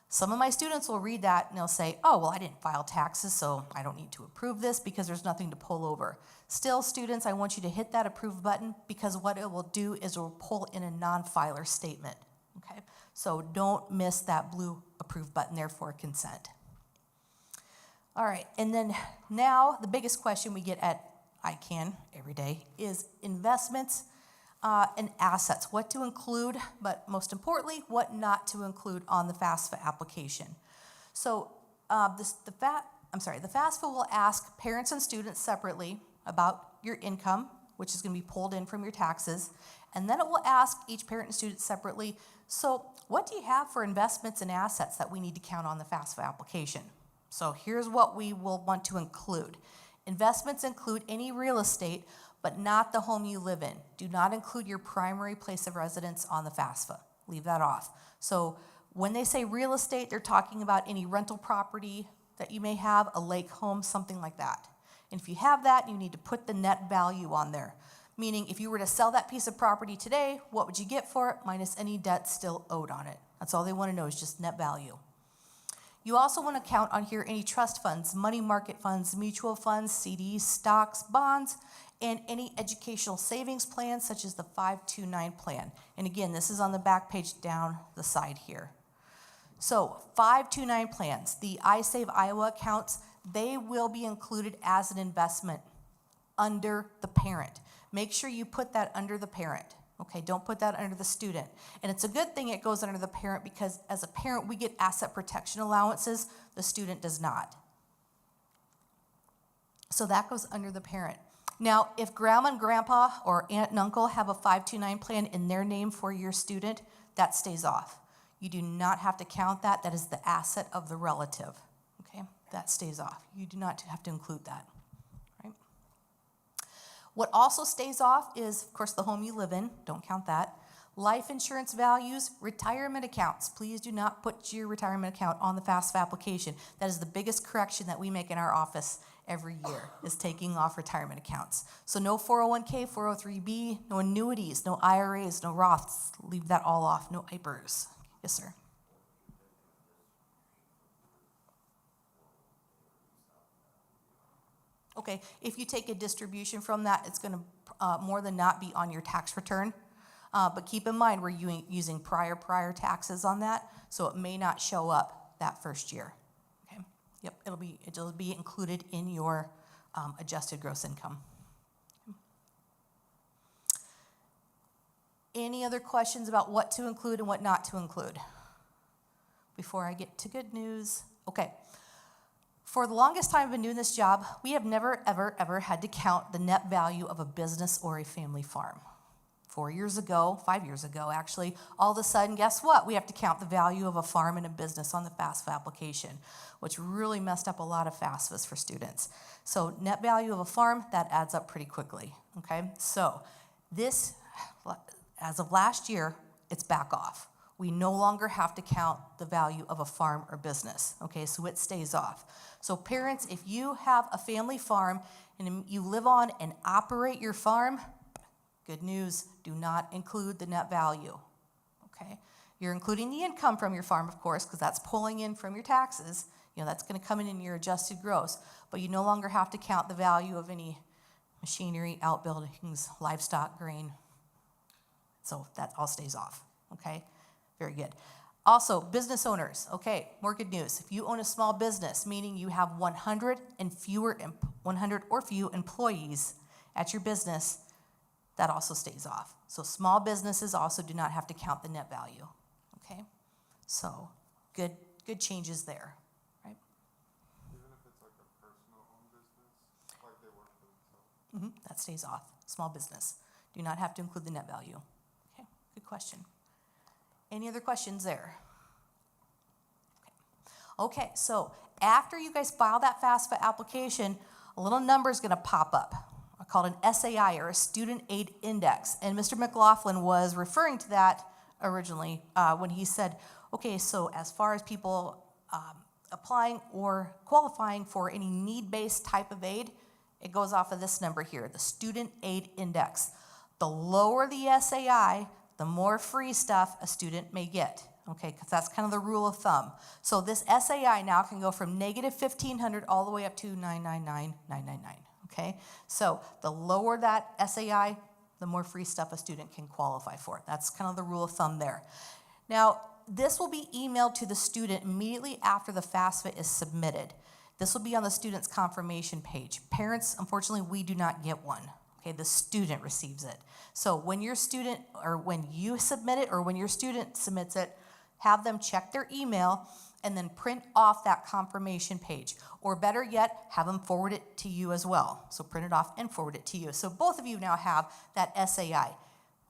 Some of my students will read that and they'll say, oh, well, I didn't file taxes, so I don't need to approve this because there's nothing to pull over. Still, students, I want you to hit that approve button, because what it will do is it will pull in a non-filer statement, okay? So don't miss that blue approve button there for consent. All right, and then now the biggest question we get at ICANN every day is investments and assets, what to include, but most importantly, what not to include on the FAFSA application. So the FAFSA will ask parents and students separately about your income, which is going to be pulled in from your taxes, and then it will ask each parent and student separately, so what do you have for investments and assets that we need to count on the FAFSA application? So here's what we will want to include. Investments include any real estate, but not the home you live in. Do not include your primary place of residence on the FAFSA. Leave that off. So when they say real estate, they're talking about any rental property that you may have, a lake home, something like that. And if you have that, you need to put the net value on there. Meaning, if you were to sell that piece of property today, what would you get for it, minus any debt still owed on it? That's all they want to know, is just net value. You also want to count on here any trust funds, money market funds, mutual funds, CDs, stocks, bonds, and any educational savings plans such as the 529 plan. And again, this is on the back page down the side here. So 529 plans, the iSave Iowa accounts, they will be included as an investment under the parent. Make sure you put that under the parent. Okay, don't put that under the student. And it's a good thing it goes under the parent, because as a parent, we get asset protection allowances. The student does not. So that goes under the parent. Now, if grandma and grandpa or aunt and uncle have a 529 plan in their name for your student, that stays off. You do not have to count that. That is the asset of the relative. Okay, that stays off. You do not have to include that. What also stays off is, of course, the home you live in. Don't count that. Life insurance values, retirement accounts. Please do not put your retirement account on the FAFSA application. That is the biggest correction that we make in our office every year, is taking off retirement accounts. So no 401k, 403b, no annuities, no IRAs, no Roths. Leave that all off. No IPERs. Yes, sir. Okay, if you take a distribution from that, it's going to more than not be on your tax return. But keep in mind, we're using prior taxes on that, so it may not show up that first year. Okay, yep, it'll be included in your adjusted gross income. Any other questions about what to include and what not to include before I get to good news? Okay. For the longest time I've been doing this job, we have never, ever had to count the net value of a business or a family farm. 5 years ago, actually, all of a sudden, guess what? We have to count the value of a farm and a business on the FAFSA application, which really messed up a lot of FAFSAs for students. So net value of a farm, that adds up pretty quickly, okay? So this, as of last year, it's back off. We no longer have to count the value of a farm or business, okay? So it stays off. So parents, if you have a family farm and you live on and operate your farm, good news, do not include the net value, okay? You're including the income from your farm, of course, because that's pulling in from your taxes. You know, that's going to come in your adjusted gross, but you no longer have to count the value of any machinery, outbuildings, livestock, grain. So that all stays off, okay? Very good. Also, business owners, okay, more good news. If you own a small business, meaning you have 100 or few employees at your business, that also stays off. So small businesses also do not have to count the net value, okay? So good changes there, right? Even if it's like a personal-owned business, like they work for themselves. That stays off, small business. Do not have to include the net value. Okay, good question. Any other questions there? Okay, so after you guys file that FAFSA application, a little number is gonna pop up called an SAI, or a Student Aid Index. And Mr. McLaughlin was referring to that originally when he said, okay, so as far as people applying or qualifying for any need-based type of aid, it goes off of this number here, the Student Aid Index. The lower the SAI, the more free stuff a student may get, okay, because that's kind of the rule of thumb. So this SAI now can go from negative 1,500 all the way up to 999,999, okay? So the lower that SAI, the more free stuff a student can qualify for. That's kind of the rule of thumb there. Now, this will be emailed to the student immediately after the FAFSA is submitted. This will be on the student's confirmation page. Parents, unfortunately, we do not get one. Okay, the student receives it. So when your student, or when you submit it, or when your student submits it, have them check their email and then print off that confirmation page. Or better yet, have them forward it to you as well. So print it off and forward it to you. So both of you now have that SAI.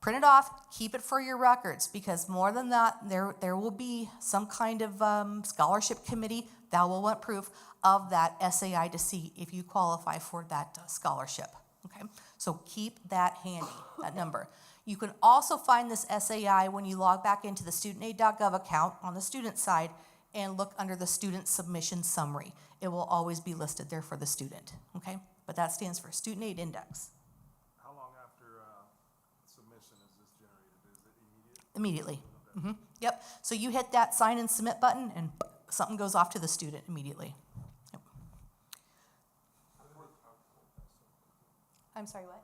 Print it off, keep it for your records, because more than that, there will be some kind of scholarship committee that will want proof of that SAI to see if you qualify for that scholarship. Okay, so keep that handy, that number. You can also find this SAI when you log back into the studentaid.gov account on the student side and look under the student submission summary. It will always be listed there for the student, okay? But that stands for Student Aid Index. How long after submission is this generated? Is it immediate? Immediately. Yep, so you hit that sign and submit button and something goes off to the student immediately. Yep. I'm sorry, what?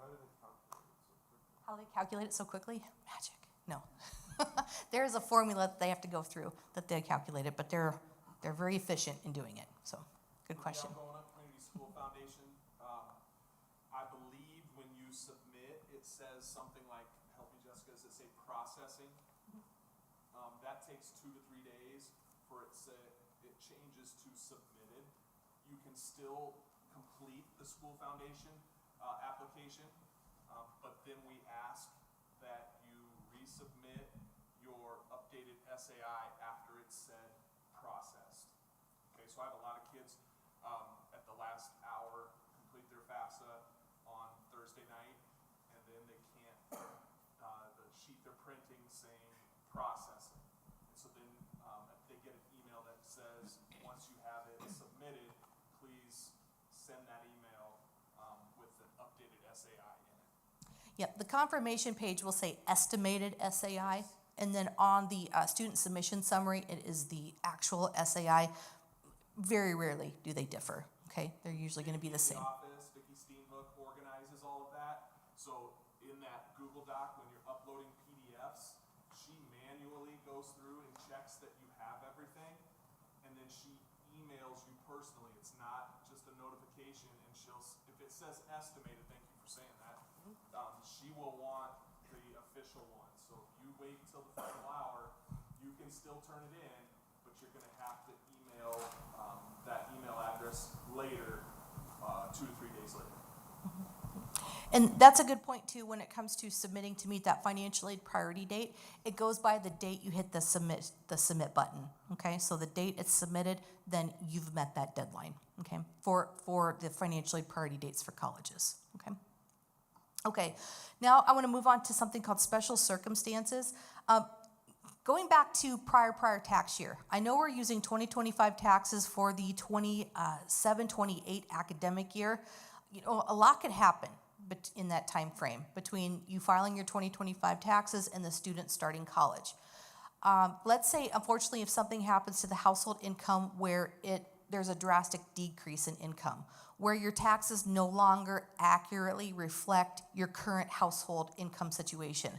How do they calculate it so quickly? Magic. No. There is a formula that they have to go through that they calculate it, but they're very efficient in doing it. So, good question. Algona Community School Foundation, I believe when you submit, it says something like, help me Jessica, does it say processing? That takes 2 to 3 days for it changes to submitted. You can still complete the school foundation application, but then we ask that you resubmit your updated SAI after it's said processed. Okay, so I have a lot of kids at the last hour complete their FAFSA on Thursday night, and then they can't, the sheet they're printing saying processing. And so then they get an email that says, once you have it submitted, please send that email with an updated SAI in it. Yep, the confirmation page will say estimated SAI, and then on the student submission summary, it is the actual SAI. Very rarely do they differ, okay? They're usually gonna be the same. Office, Vicki Steenhook organizes all of that. So in that Google Doc, when you're uploading PDFs, she manually goes through and checks that you have everything, and then she emails you personally. It's not just a notification, and if it says estimated, thank you for saying that, she will want the official one. So if you wait till the final hour, you can still turn it in, but you're gonna have to email that email address later, 2 to 3 days later. And that's a good point too, when it comes to submitting to meet that financial aid priority date. It goes by the date you hit the submit button, okay? So the date it's submitted, then you've met that deadline, okay? For the financial aid priority dates for colleges, okay? Okay, now I want to move on to something called special circumstances. Going back to prior tax year, I know we're using 2025 taxes for the 27-28 academic year. You know, a lot could happen in that time frame between you filing your 2025 taxes and the student starting college. Let's say, unfortunately, if something happens to the household income where there's a drastic decrease in income, where your taxes no longer accurately reflect your current household income situation.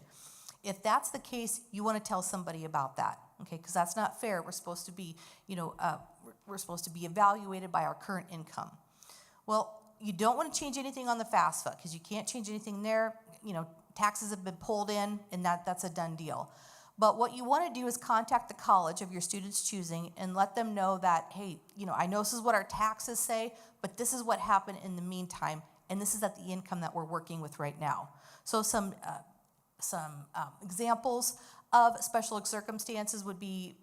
If that's the case, you want to tell somebody about that, okay? Because that's not fair. We're supposed to be, we're supposed to be evaluated by our current income. Well, you don't want to change anything on the FAFSA because you can't change anything there. taxes have been pulled in, and that's a done deal. But what you want to do is contact the college of your student's choosing and let them know that, hey, I know this is what our taxes say, but this is what happened in the meantime, and this is at the income that we're working with right now. So some examples of special circumstances would be,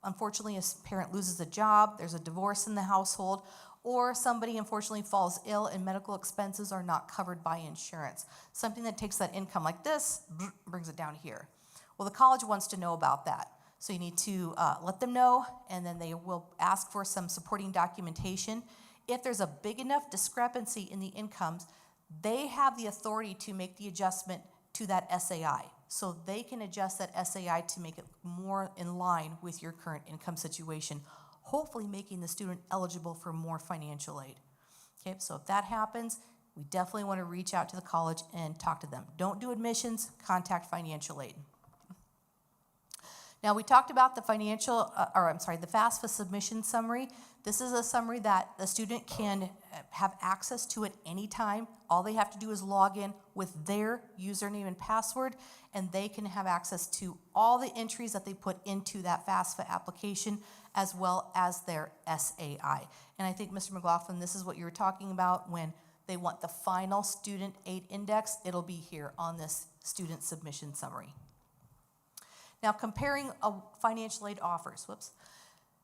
unfortunately, a parent loses a job, there's a divorce in the household, or somebody unfortunately falls ill and medical expenses are not covered by insurance. Something that takes that income like this, brings it down here. Well, the college wants to know about that. So you need to let them know, and then they will ask for some supporting documentation. If there's a big enough discrepancy in the incomes, they have the authority to make the adjustment to that SAI. So they can adjust that SAI to make it more in line with your current income situation, hopefully making the student eligible for more financial aid. Okay, so if that happens, we definitely want to reach out to the college and talk to them. Don't do admissions, contact financial aid. Now, we talked about the the FAFSA submission summary. This is a summary that the student can have access to at any time. All they have to do is log in with their username and password, and they can have access to all the entries that they put into that FAFSA application, as well as their SAI. And I think, Mr. McLaughlin, this is what you were talking about when they want the final student aid index. It'll be here on this student submission summary. Now, comparing financial aid offers,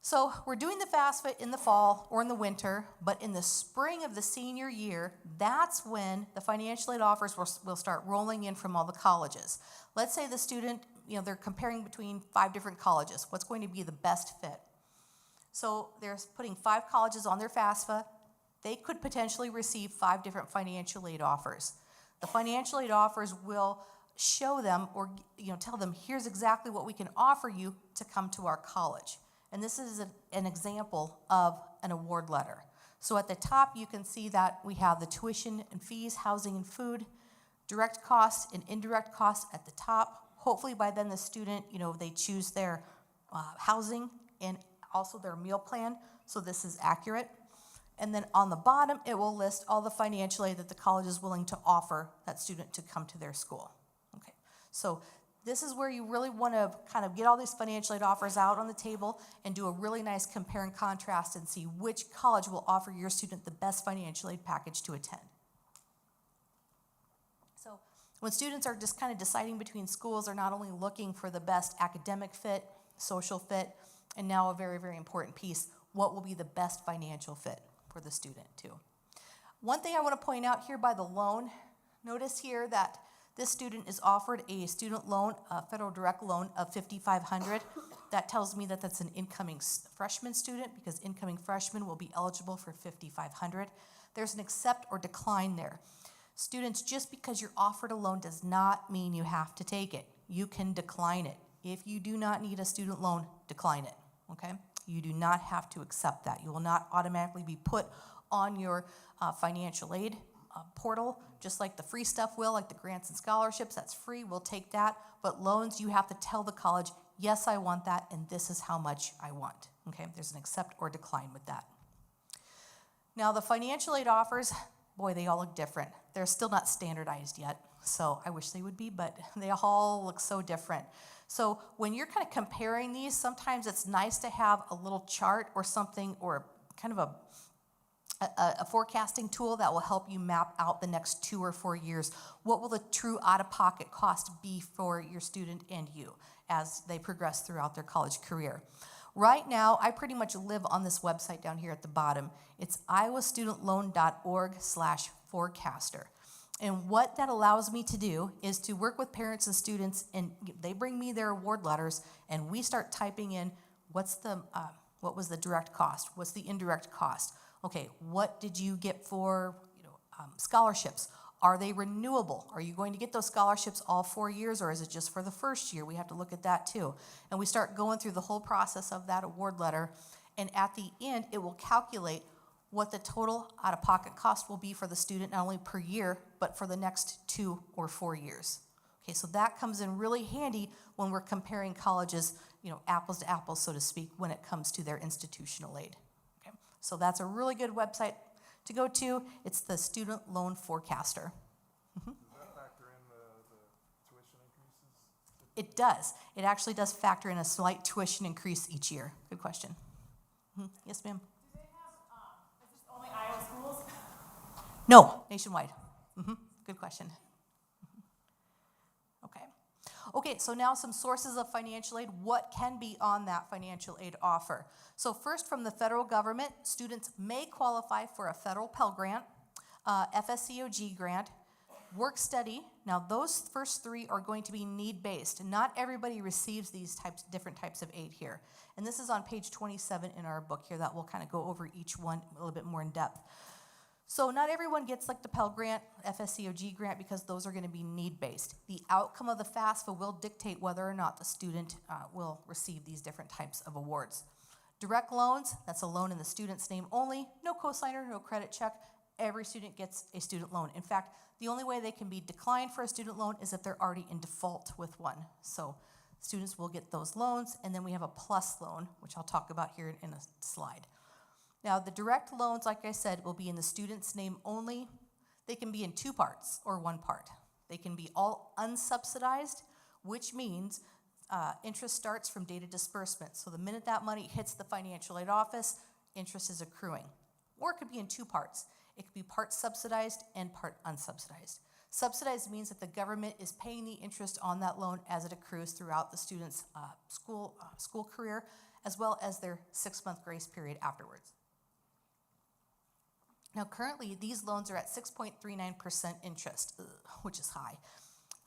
So we're doing the FAFSA in the fall or in the winter, but in the spring of the senior year, that's when the financial aid offers will start rolling in from all the colleges. Let's say the student, they're comparing between 5 different colleges. What's going to be the best fit? So they're putting 5 colleges on their FAFSA. They could potentially receive 5 different financial aid offers. The financial aid offers will show them or tell them, here's exactly what we can offer you to come to our college. And this is an example of an award letter. So at the top, you can see that we have the tuition and fees, housing and food, direct costs and indirect costs at the top. Hopefully by then the student, they choose their housing and also their meal plan, so this is accurate. And then on the bottom, it will list all the financial aid that the college is willing to offer that student to come to their school. Okay, so this is where you really want to kind of get all these financial aid offers out on the table and do a really nice compare and contrast and see which college will offer your student the best financial aid package to attend. So when students are just kind of deciding between schools, they're not only looking for the best academic fit, social fit, and now a very, very important piece, what will be the best financial fit for the student too. One thing I want to point out here by the loan, notice here that this student is offered a student loan, a federal direct loan of $5,500. That tells me that that's an incoming freshman student because incoming freshmen will be eligible for $5,500. There's an accept or decline there. Students, just because you're offered a loan does not mean you have to take it. You can decline it. If you do not need a student loan, decline it, okay? You do not have to accept that. You will not automatically be put on your financial aid portal, just like the free stuff will, like the grants and scholarships, that's free, we'll take that. But loans, you have to tell the college, yes, I want that, and this is how much I want, okay? There's an accept or decline with that. Now, the financial aid offers, boy, they all look different. They're still not standardized yet, so I wish they would be, but they all look so different. So when you're kind of comparing these, sometimes it's nice to have a little chart or something, or kind of a forecasting tool that will help you map out the next 2 or 4 years. What will the true out-of-pocket cost be for your student and you as they progress throughout their college career? Right now, I pretty much live on this website down here at the bottom. It's iowastudentloan.org/forecaster. And what that allows me to do is to work with parents and students, and they bring me their award letters, and we start typing in what was the direct cost, what's the indirect cost. Okay, what did you get for scholarships? Are they renewable? Are you going to get those scholarships all 4 years, or is it just for the first year? We have to look at that too. And we start going through the whole process of that award letter, and at the end, it will calculate what the total out-of-pocket cost will be for the student, not only per year, but for the next 2 or 4 years. Okay, so that comes in really handy when we're comparing colleges, apples to apples, so to speak, when it comes to their institutional aid. So that's a really good website to go to. It's the Student Loan Forecaster. Does that factor in the It does. It actually does factor in a slight tuition increase each year. Good question. Yes, ma'am? Do they have, is this only Iowa schools? No, nationwide. Good question. Okay. Okay, so now some sources of financial aid. What can be on that financial aid offer? So first, from the federal government, students may qualify for a federal Pell Grant, FSCOG grant, work study. Now those first three are going to be need-based. Not everybody receives these different types of aid here. And this is on page 27 in our book here that will kind of go over each one a little bit more in depth. So not everyone gets like the Pell Grant, FSCOG grant, because those are going to be need-based. The outcome of the FAFSA will dictate whether or not the student will receive these different types of awards. Direct loans, that's a loan in the student's name only, no cosigner, no credit check. Every student gets a student loan. In fact, the only way they can be declined for a student loan is if they're already in default with one. So students will get those loans, and then we have a plus loan, which I'll talk about here in a slide. Now, the direct loans, like I said, will be in the student's name only. They can be in two parts or one part. They can be all unsubsidized, which means interest starts from date of disbursement. So the minute that money hits the financial aid office, interest is accruing. Or it could be in two parts. It could be part subsidized and part unsubsidized. Subsidized means that the government is paying the interest on that loan as it accrues throughout the student's school career, as well as their 6-month grace period afterwards. Now, currently, these loans are at 6.39% interest, which is high.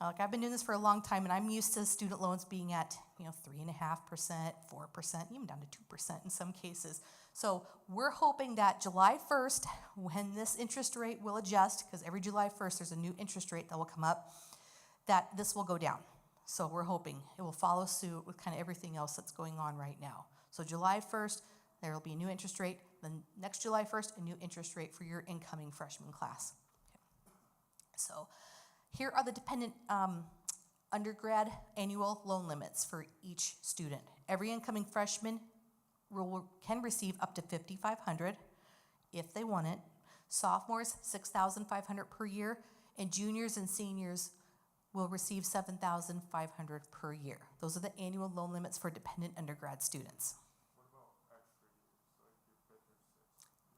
Like I've been doing this for a long time, and I'm used to student loans being at 3.5%, 4%, even down to 2% in some cases. So we're hoping that July 1st, when this interest rate will adjust, because every July 1st there's a new interest rate that will come up, that this will go down. So we're hoping it will follow suit with kind of everything else that's going on right now. So July 1st, there will be a new interest rate. Then next July 1st, a new interest rate for your incoming freshman class. Okay. So here are the dependent undergrad annual loan limits for each student. Every incoming freshman can receive up to $5,500 if they want it. Sophomores, $6,500 per year, and juniors and seniors will receive $7,500 per year. Those are the annual loan limits for dependent undergrad students.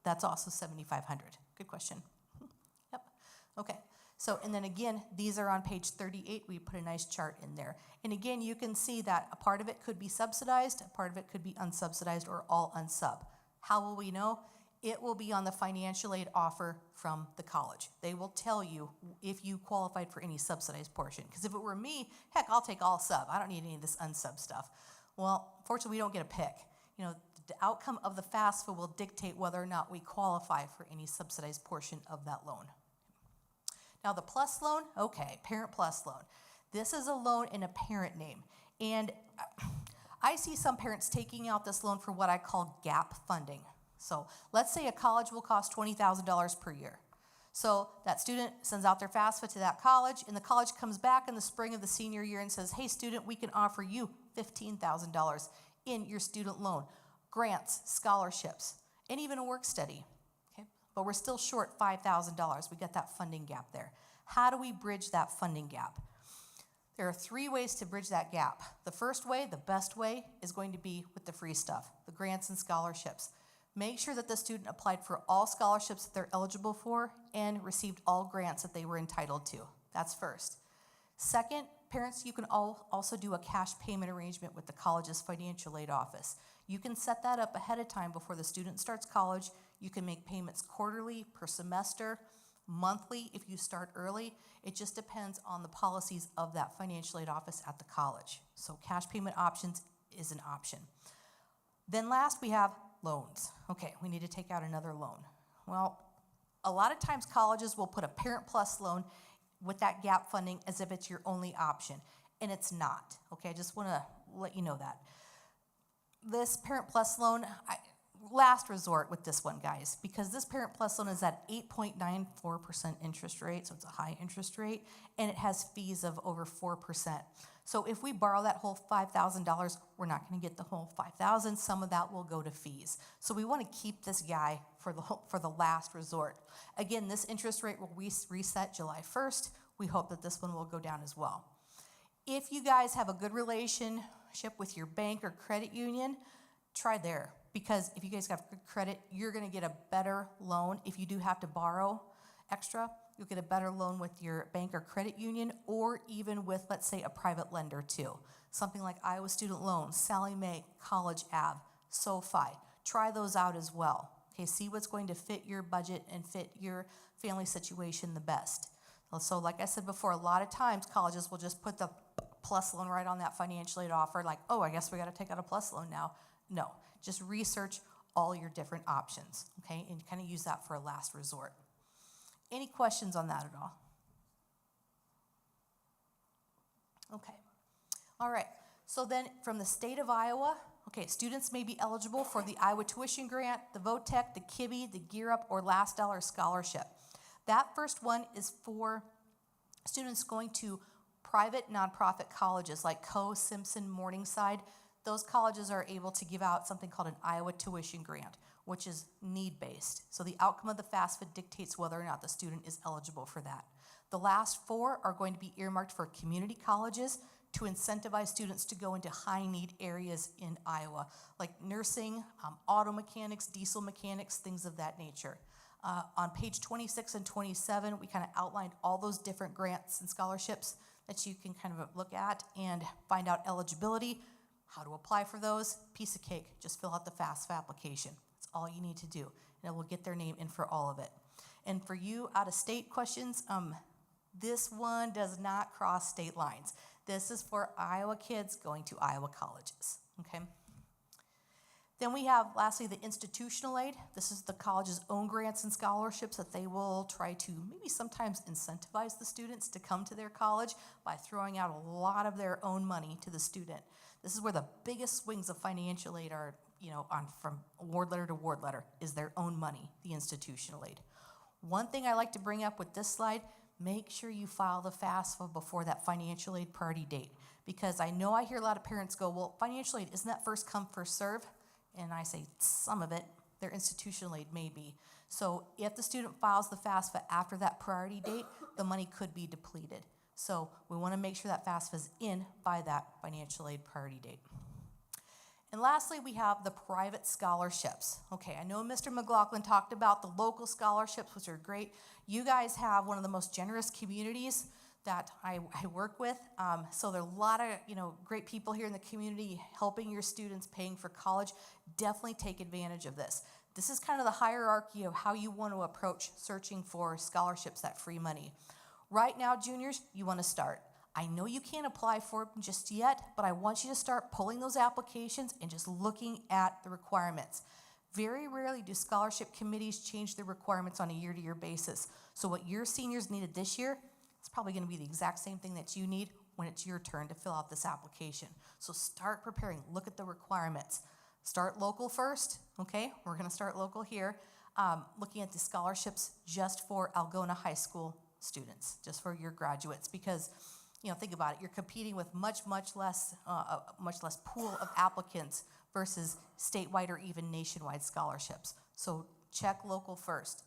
That's also $7,500. Good question. Yep. Okay. So, and then again, these are on page 38. We put a nice chart in there. And again, you can see that a part of it could be subsidized, a part of it could be unsubsidized, or all unsub. How will we know? It will be on the financial aid offer from the college. They will tell you if you qualified for any subsidized portion. Because if it were me, heck, I'll take all sub. I don't need any of this unsub stuff. Well, fortunately, we don't get a pick. The outcome of the FAFSA will dictate whether or not we qualify for any subsidized portion of that loan. Now the plus loan, okay, Parent Plus loan. This is a loan in a parent name. And I see some parents taking out this loan for what I call gap funding. So let's say a college will cost $20,000 per year. So that student sends out their FAFSA to that college, and the college comes back in the spring of the senior year and says, hey student, we can offer you $15,000 in your student loan. Grants, scholarships, and even a work study. Okay? But we're still short $5,000. We got that funding gap there. How do we bridge that funding gap? There are 3 ways to bridge that gap. The first way, the best way, is going to be with the free stuff, the grants and scholarships. Make sure that the student applied for all scholarships that they're eligible for and received all grants that they were entitled to. That's first. Second, parents, you can also do a cash payment arrangement with the college's financial aid office. You can set that up ahead of time before the student starts college. You can make payments quarterly, per semester, monthly if you start early. It just depends on the policies of that financial aid office at the college. So cash payment options is an option. Then last we have loans. Okay, we need to take out another loan. Well, a lot of times colleges will put a Parent Plus loan with that gap funding as if it's your only option, and it's not. Okay, I just want to let you know that. This Parent Plus loan, last resort with this one, guys, because this Parent Plus loan is at 8.94% interest rate, so it's a high interest rate, and it has fees of over 4%. So if we borrow that whole $5,000, we're not going to get the whole $5,000. Some of that will go to fees. So we want to keep this guy for the last resort. Again, this interest rate will reset July 1st. We hope that this one will go down as well. If you guys have a good relationship with your bank or credit union, try there. Because if you guys have good credit, you're gonna get a better loan. If you do have to borrow extra, you'll get a better loan with your bank or credit union, or even with, let's say, a private lender too. Something like Iowa Student Loans, Sallie Mae, College Ave, SoFi. Try those out as well. Okay, see what's going to fit your budget and fit your family situation the best. So like I said before, a lot of times colleges will just put the plus loan right on that financial aid offer, like, oh, I guess we gotta take out a plus loan now. No, just research all your different options, okay? And kind of use that for a last resort. Any questions on that at all? Okay. All right. So then from the state of Iowa, okay, students may be eligible for the Iowa Tuition Grant, the VOTEC, the KIBI, the Gear Up, or Last Dollar Scholarship. That first one is for students going to private nonprofit colleges like Coe, Simpson, Morningside. Those colleges are able to give out something called an Iowa Tuition Grant, which is need-based. So the outcome of the FAFSA dictates whether or not the student is eligible for that. The last four are going to be earmarked for community colleges to incentivize students to go into high-need areas in Iowa, like nursing, auto mechanics, diesel mechanics, things of that nature. On page 26 and 27, we kind of outlined all those different grants and scholarships that you can kind of look at and find out eligibility, how to apply for those. Piece of cake, just fill out the FAFSA application. That's all you need to do, and it will get their name in for all of it. And for you out-of-state questions, this one does not cross state lines. This is for Iowa kids going to Iowa colleges, okay? Then we have, lastly, the institutional aid. This is the college's own grants and scholarships that they will try to maybe sometimes incentivize the students to come to their college by throwing out a lot of their own money to the student. This is where the biggest swings of financial aid are, from award letter to award letter, is their own money, the institutional aid. One thing I like to bring up with this slide, make sure you file the FAFSA before that financial aid priority date. Because I know I hear a lot of parents go, well, financial aid, isn't that first come, first serve? And I say some of it, their institutional aid may be. So if the student files the FAFSA after that priority date, the money could be depleted. So we want to make sure that FAFSA is in by that financial aid priority date. And lastly, we have the private scholarships. Okay, I know Mr. McLaughlin talked about the local scholarships, which are great. You guys have one of the most generous communities that I work with. So there are a lot of great people here in the community helping your students, paying for college. Definitely take advantage of this. This is kind of the hierarchy of how you want to approach searching for scholarships, that free money. Right now, juniors, you want to start. I know you can't apply for them just yet, but I want you to start pulling those applications and just looking at the requirements. Very rarely do scholarship committees change their requirements on a year-to-year basis. So what your seniors needed this year, it's probably going to be the exact same thing that you need when it's your turn to fill out this application. So start preparing, look at the requirements. Start local first, okay? We're going to start local here, looking at the scholarships just for Algona High School students, just for your graduates, because think about it, you're competing with much less pool of applicants versus statewide or even nationwide scholarships. So check local first.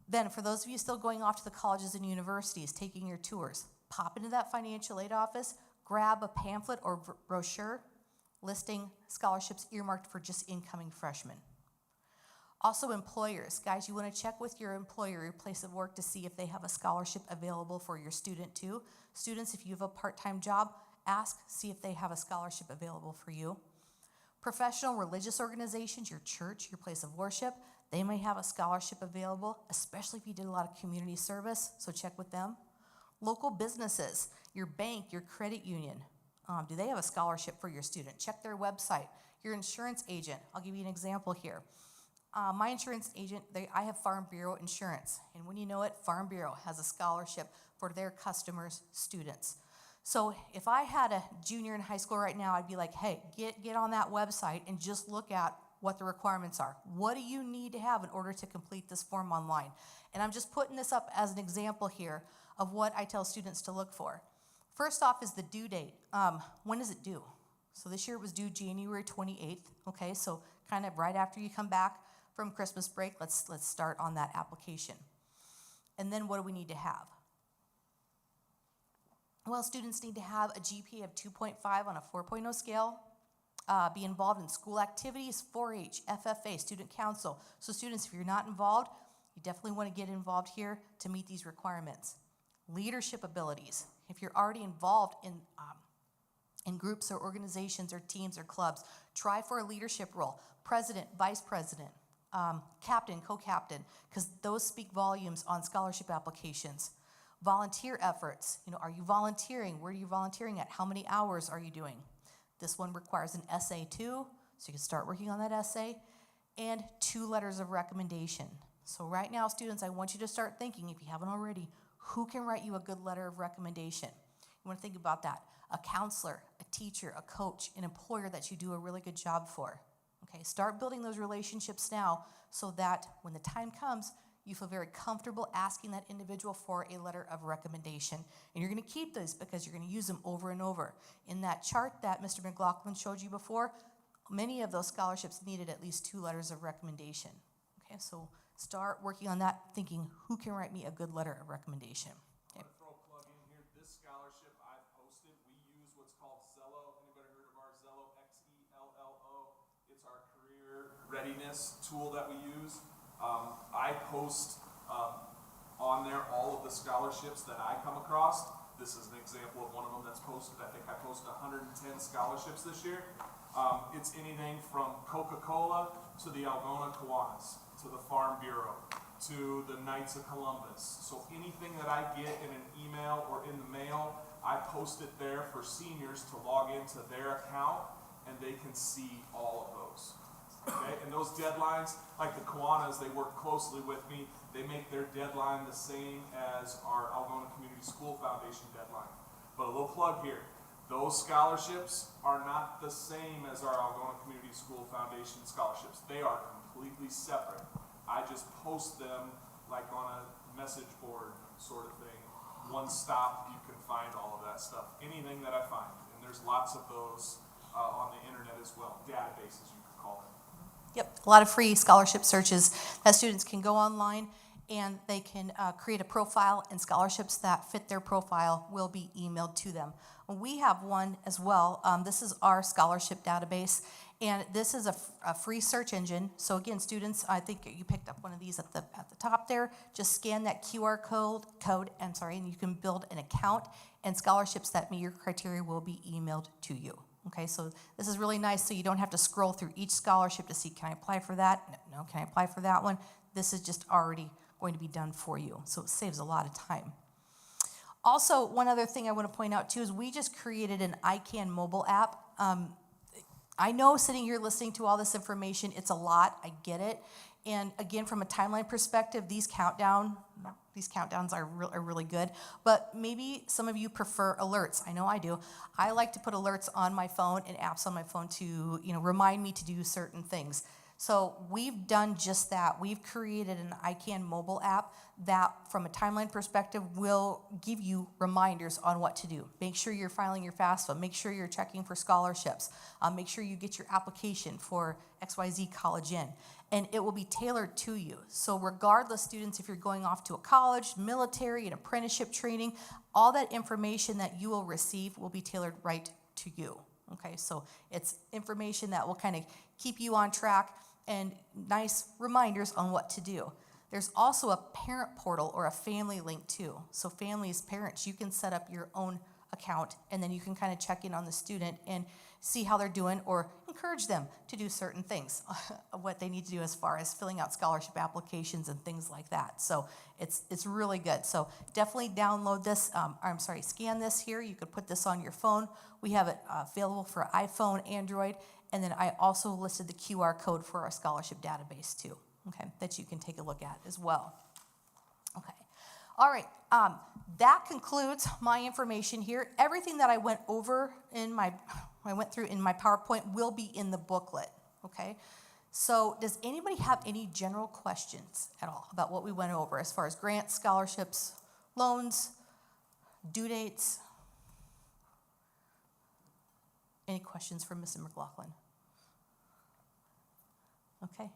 Then for those of you still going off to the colleges and universities, taking your tours, pop into that financial aid office, grab a pamphlet or brochure listing scholarships earmarked for just incoming freshmen. Also employers, guys, you want to check with your employer, your place of work, to see if they have a scholarship available for your student too. Students, if you have a part-time job, see if they have a scholarship available for you. Professional religious organizations, your church, your place of worship, they may have a scholarship available, especially if you did a lot of community service, so check with them. Local businesses, your bank, your credit union, do they have a scholarship for your student? Check their website. Your insurance agent, I'll give you an example here. My insurance agent, I have Farm Bureau Insurance, and when you know it, Farm Bureau has a scholarship for their customers' students. So if I had a junior in high school right now, I'd be like, hey, get on that website and just look at what the requirements are. What do you need to have in order to complete this form online? And I'm just putting this up as an example here of what I tell students to look for. First off is the due date. When is it due? So this year it was due January 28th, okay? So kind of right after you come back from Christmas break, let's start on that application. And then what do we need to have? Well, students need to have a GPA of 2.5 on a 4.0 scale, be involved in school activities, 4-H, FFA, student council. So students, if you're not involved, you definitely want to get involved here to meet these requirements. Leadership abilities. If you're already involved in groups or organizations or teams or clubs, try for a leadership role. President, vice president, captain, co-captain, because those speak volumes on scholarship applications. Volunteer efforts. Are you volunteering? Where are you volunteering at? How many hours are you doing? This one requires an essay too, so you can start working on that essay. And 2 letters of recommendation. So right now, students, I want you to start thinking, if you haven't already, who can write you a good letter of recommendation? You want to think about that. A counselor, a teacher, a coach, an employer that you do a really good job for. Okay, start building those relationships now so that when the time comes, you feel very comfortable asking that individual for a letter of recommendation. And you're going to keep these because you're going to use them over and over. In that chart that Mr. McLaughlin showed you before, many of those scholarships needed at least 2 letters of recommendation. Okay, so start working on that, thinking, who can write me a good letter of recommendation? I'm gonna throw a plug in here. This scholarship I've posted, we use what's called Zello. Anybody heard of our Zello? Xello. It's our career readiness tool that we use. I post on there all of the scholarships that I come across. This is an example of one of them that's posted. I think I posted 110 scholarships this year. It's anything from Coca-Cola to the Algona Kiwanis, to the Farm Bureau, to the Knights of Columbus. So anything that I get in an email or in the mail, I post it there for seniors to log into their account, and they can see all of those. Okay, and those deadlines, like the Kiwanis, they work closely with me. They make their deadline the same as our Algona Community School Foundation deadline. But a little plug here. Those scholarships are not the same as our Algona Community School Foundation scholarships. They are completely separate. I just post them like on a message board sort of thing. One stop, you can find all of that stuff. Anything that I find. And there's lots of those on the internet as well. Databases, you could call them. Yep, a lot of free scholarship searches that students can go online and they can create a profile, and scholarships that fit their profile will be emailed to them. We have one as well. This is our scholarship database, and this is a free search engine. So again, students, I think you picked up one of these at the top there. Just scan that QR code, and you can build an account, and scholarships that meet your criteria will be emailed to you. Okay, so this is really nice, so you don't have to scroll through each scholarship to see, can I apply for that? No, can I apply for that one? This is just already going to be done for you, so it saves a lot of time. Also, one other thing I want to point out too is we just created an ICANN mobile app. I know sitting here listening to all this information, it's a lot, I get it. And again, from a timeline perspective, these countdowns are really good, but maybe some of you prefer alerts. I know I do. I like to put alerts on my phone and apps on my phone to remind me to do certain things. So we've done just that. We've created an ICANN mobile app that, from a timeline perspective, will give you reminders on what to do. Make sure you're filing your FAFSA. Make sure you're checking for scholarships. Make sure you get your application for XYZ College in. And it will be tailored to you. So regardless, students, if you're going off to a college, military, an apprenticeship training, all that information that you will receive will be tailored right to you. Okay, so it's information that will kind of keep you on track and nice reminders on what to do. There's also a parent portal or a family link too. So families, parents, you can set up your own account, and then you can kind of check in on the student and see how they're doing, or encourage them to do certain things, what they need to do as far as filling out scholarship applications and things like that. So it's really good. So definitely download this, scan this here. You could put this on your phone. We have it available for iPhone, Android, and then I also listed the QR code for our scholarship database too, okay, that you can take a look at as well. Okay. All right, that concludes my information here. Everything that I went through in my PowerPoint will be in the booklet, okay? So does anybody have any general questions at all about what we went over as far as grants, scholarships, loans, due dates? Any questions for Mrs. McLaughlin? Okay.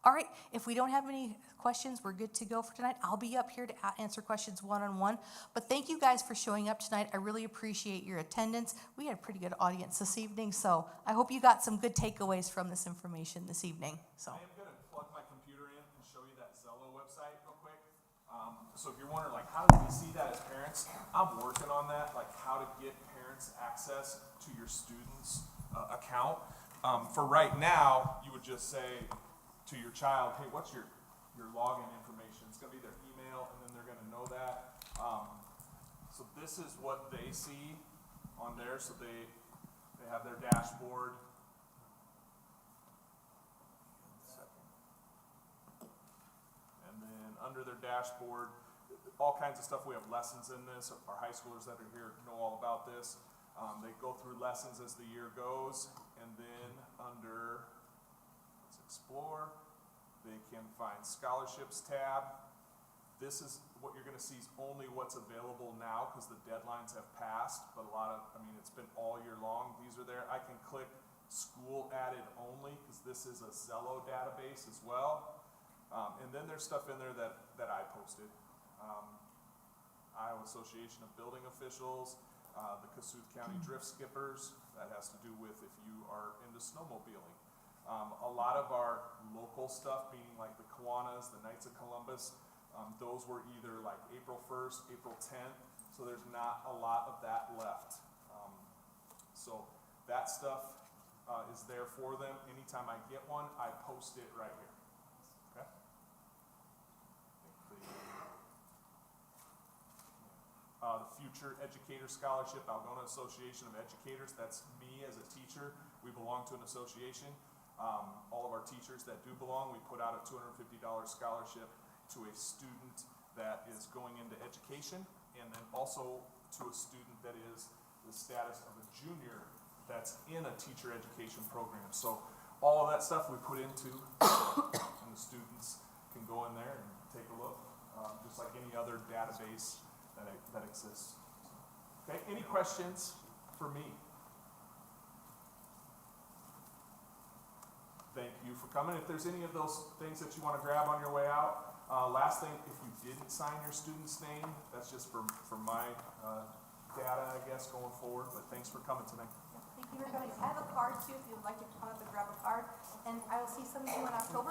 All right, if we don't have any questions, we're good to go for tonight. I'll be up here to answer questions one-on-one. But thank you guys for showing up tonight. I really appreciate your attendance. We had a pretty good audience this evening, so I hope you got some good takeaways from this information this evening, so. I am gonna plug my computer in and show you that Zello website real quick. So if you're wondering, like, how do we see that as parents? I'm working on that, like how to get parents access to your student's account. For right now, you would just say to your child, hey, what's your login information? It's gonna be their email, and then they're gonna know that. So this is what they see on there, so they have their dashboard. And then under their dashboard, all kinds of stuff. We have lessons in this. Our high schoolers that are here know all about this. They go through lessons as the year goes, and then under, let's explore, they can find scholarships tab. This is what you're gonna see is only what's available now because the deadlines have passed, but it's been all year long. These are there. I can click school added only because this is a Zello database as well. And then there's stuff in there that I posted. Iowa Association of Building Officials, the Kasuth County Drift Skippers, that has to do with if you are into snowmobiling. A lot of our local stuff, meaning like the Kiwanis, the Knights of Columbus, those were either like April 1st, April 10th, so there's not a lot of that left. So that stuff is there for them. Anytime I get one, I post it right here. Okay? The Future Educator Scholarship, Algona Association of Educators, that's me as a teacher. We belong to an association. All of our teachers that do belong, we put out a $250 scholarship to a student that is going into education, and then also to a student that is the status of a junior that's in a teacher education program. So all of that stuff we put into, and the students can go in there and take a look, just like any other database that exists. Okay, any questions for me? Thank you for coming. If there's any of those things that you want to grab on your way out, last thing, if you didn't sign your student's name, that's just for my data, I guess, going forward, but thanks for coming tonight. Thank you for coming. I have a card too, if you'd like to come up and grab a card. And I will see some of you in October.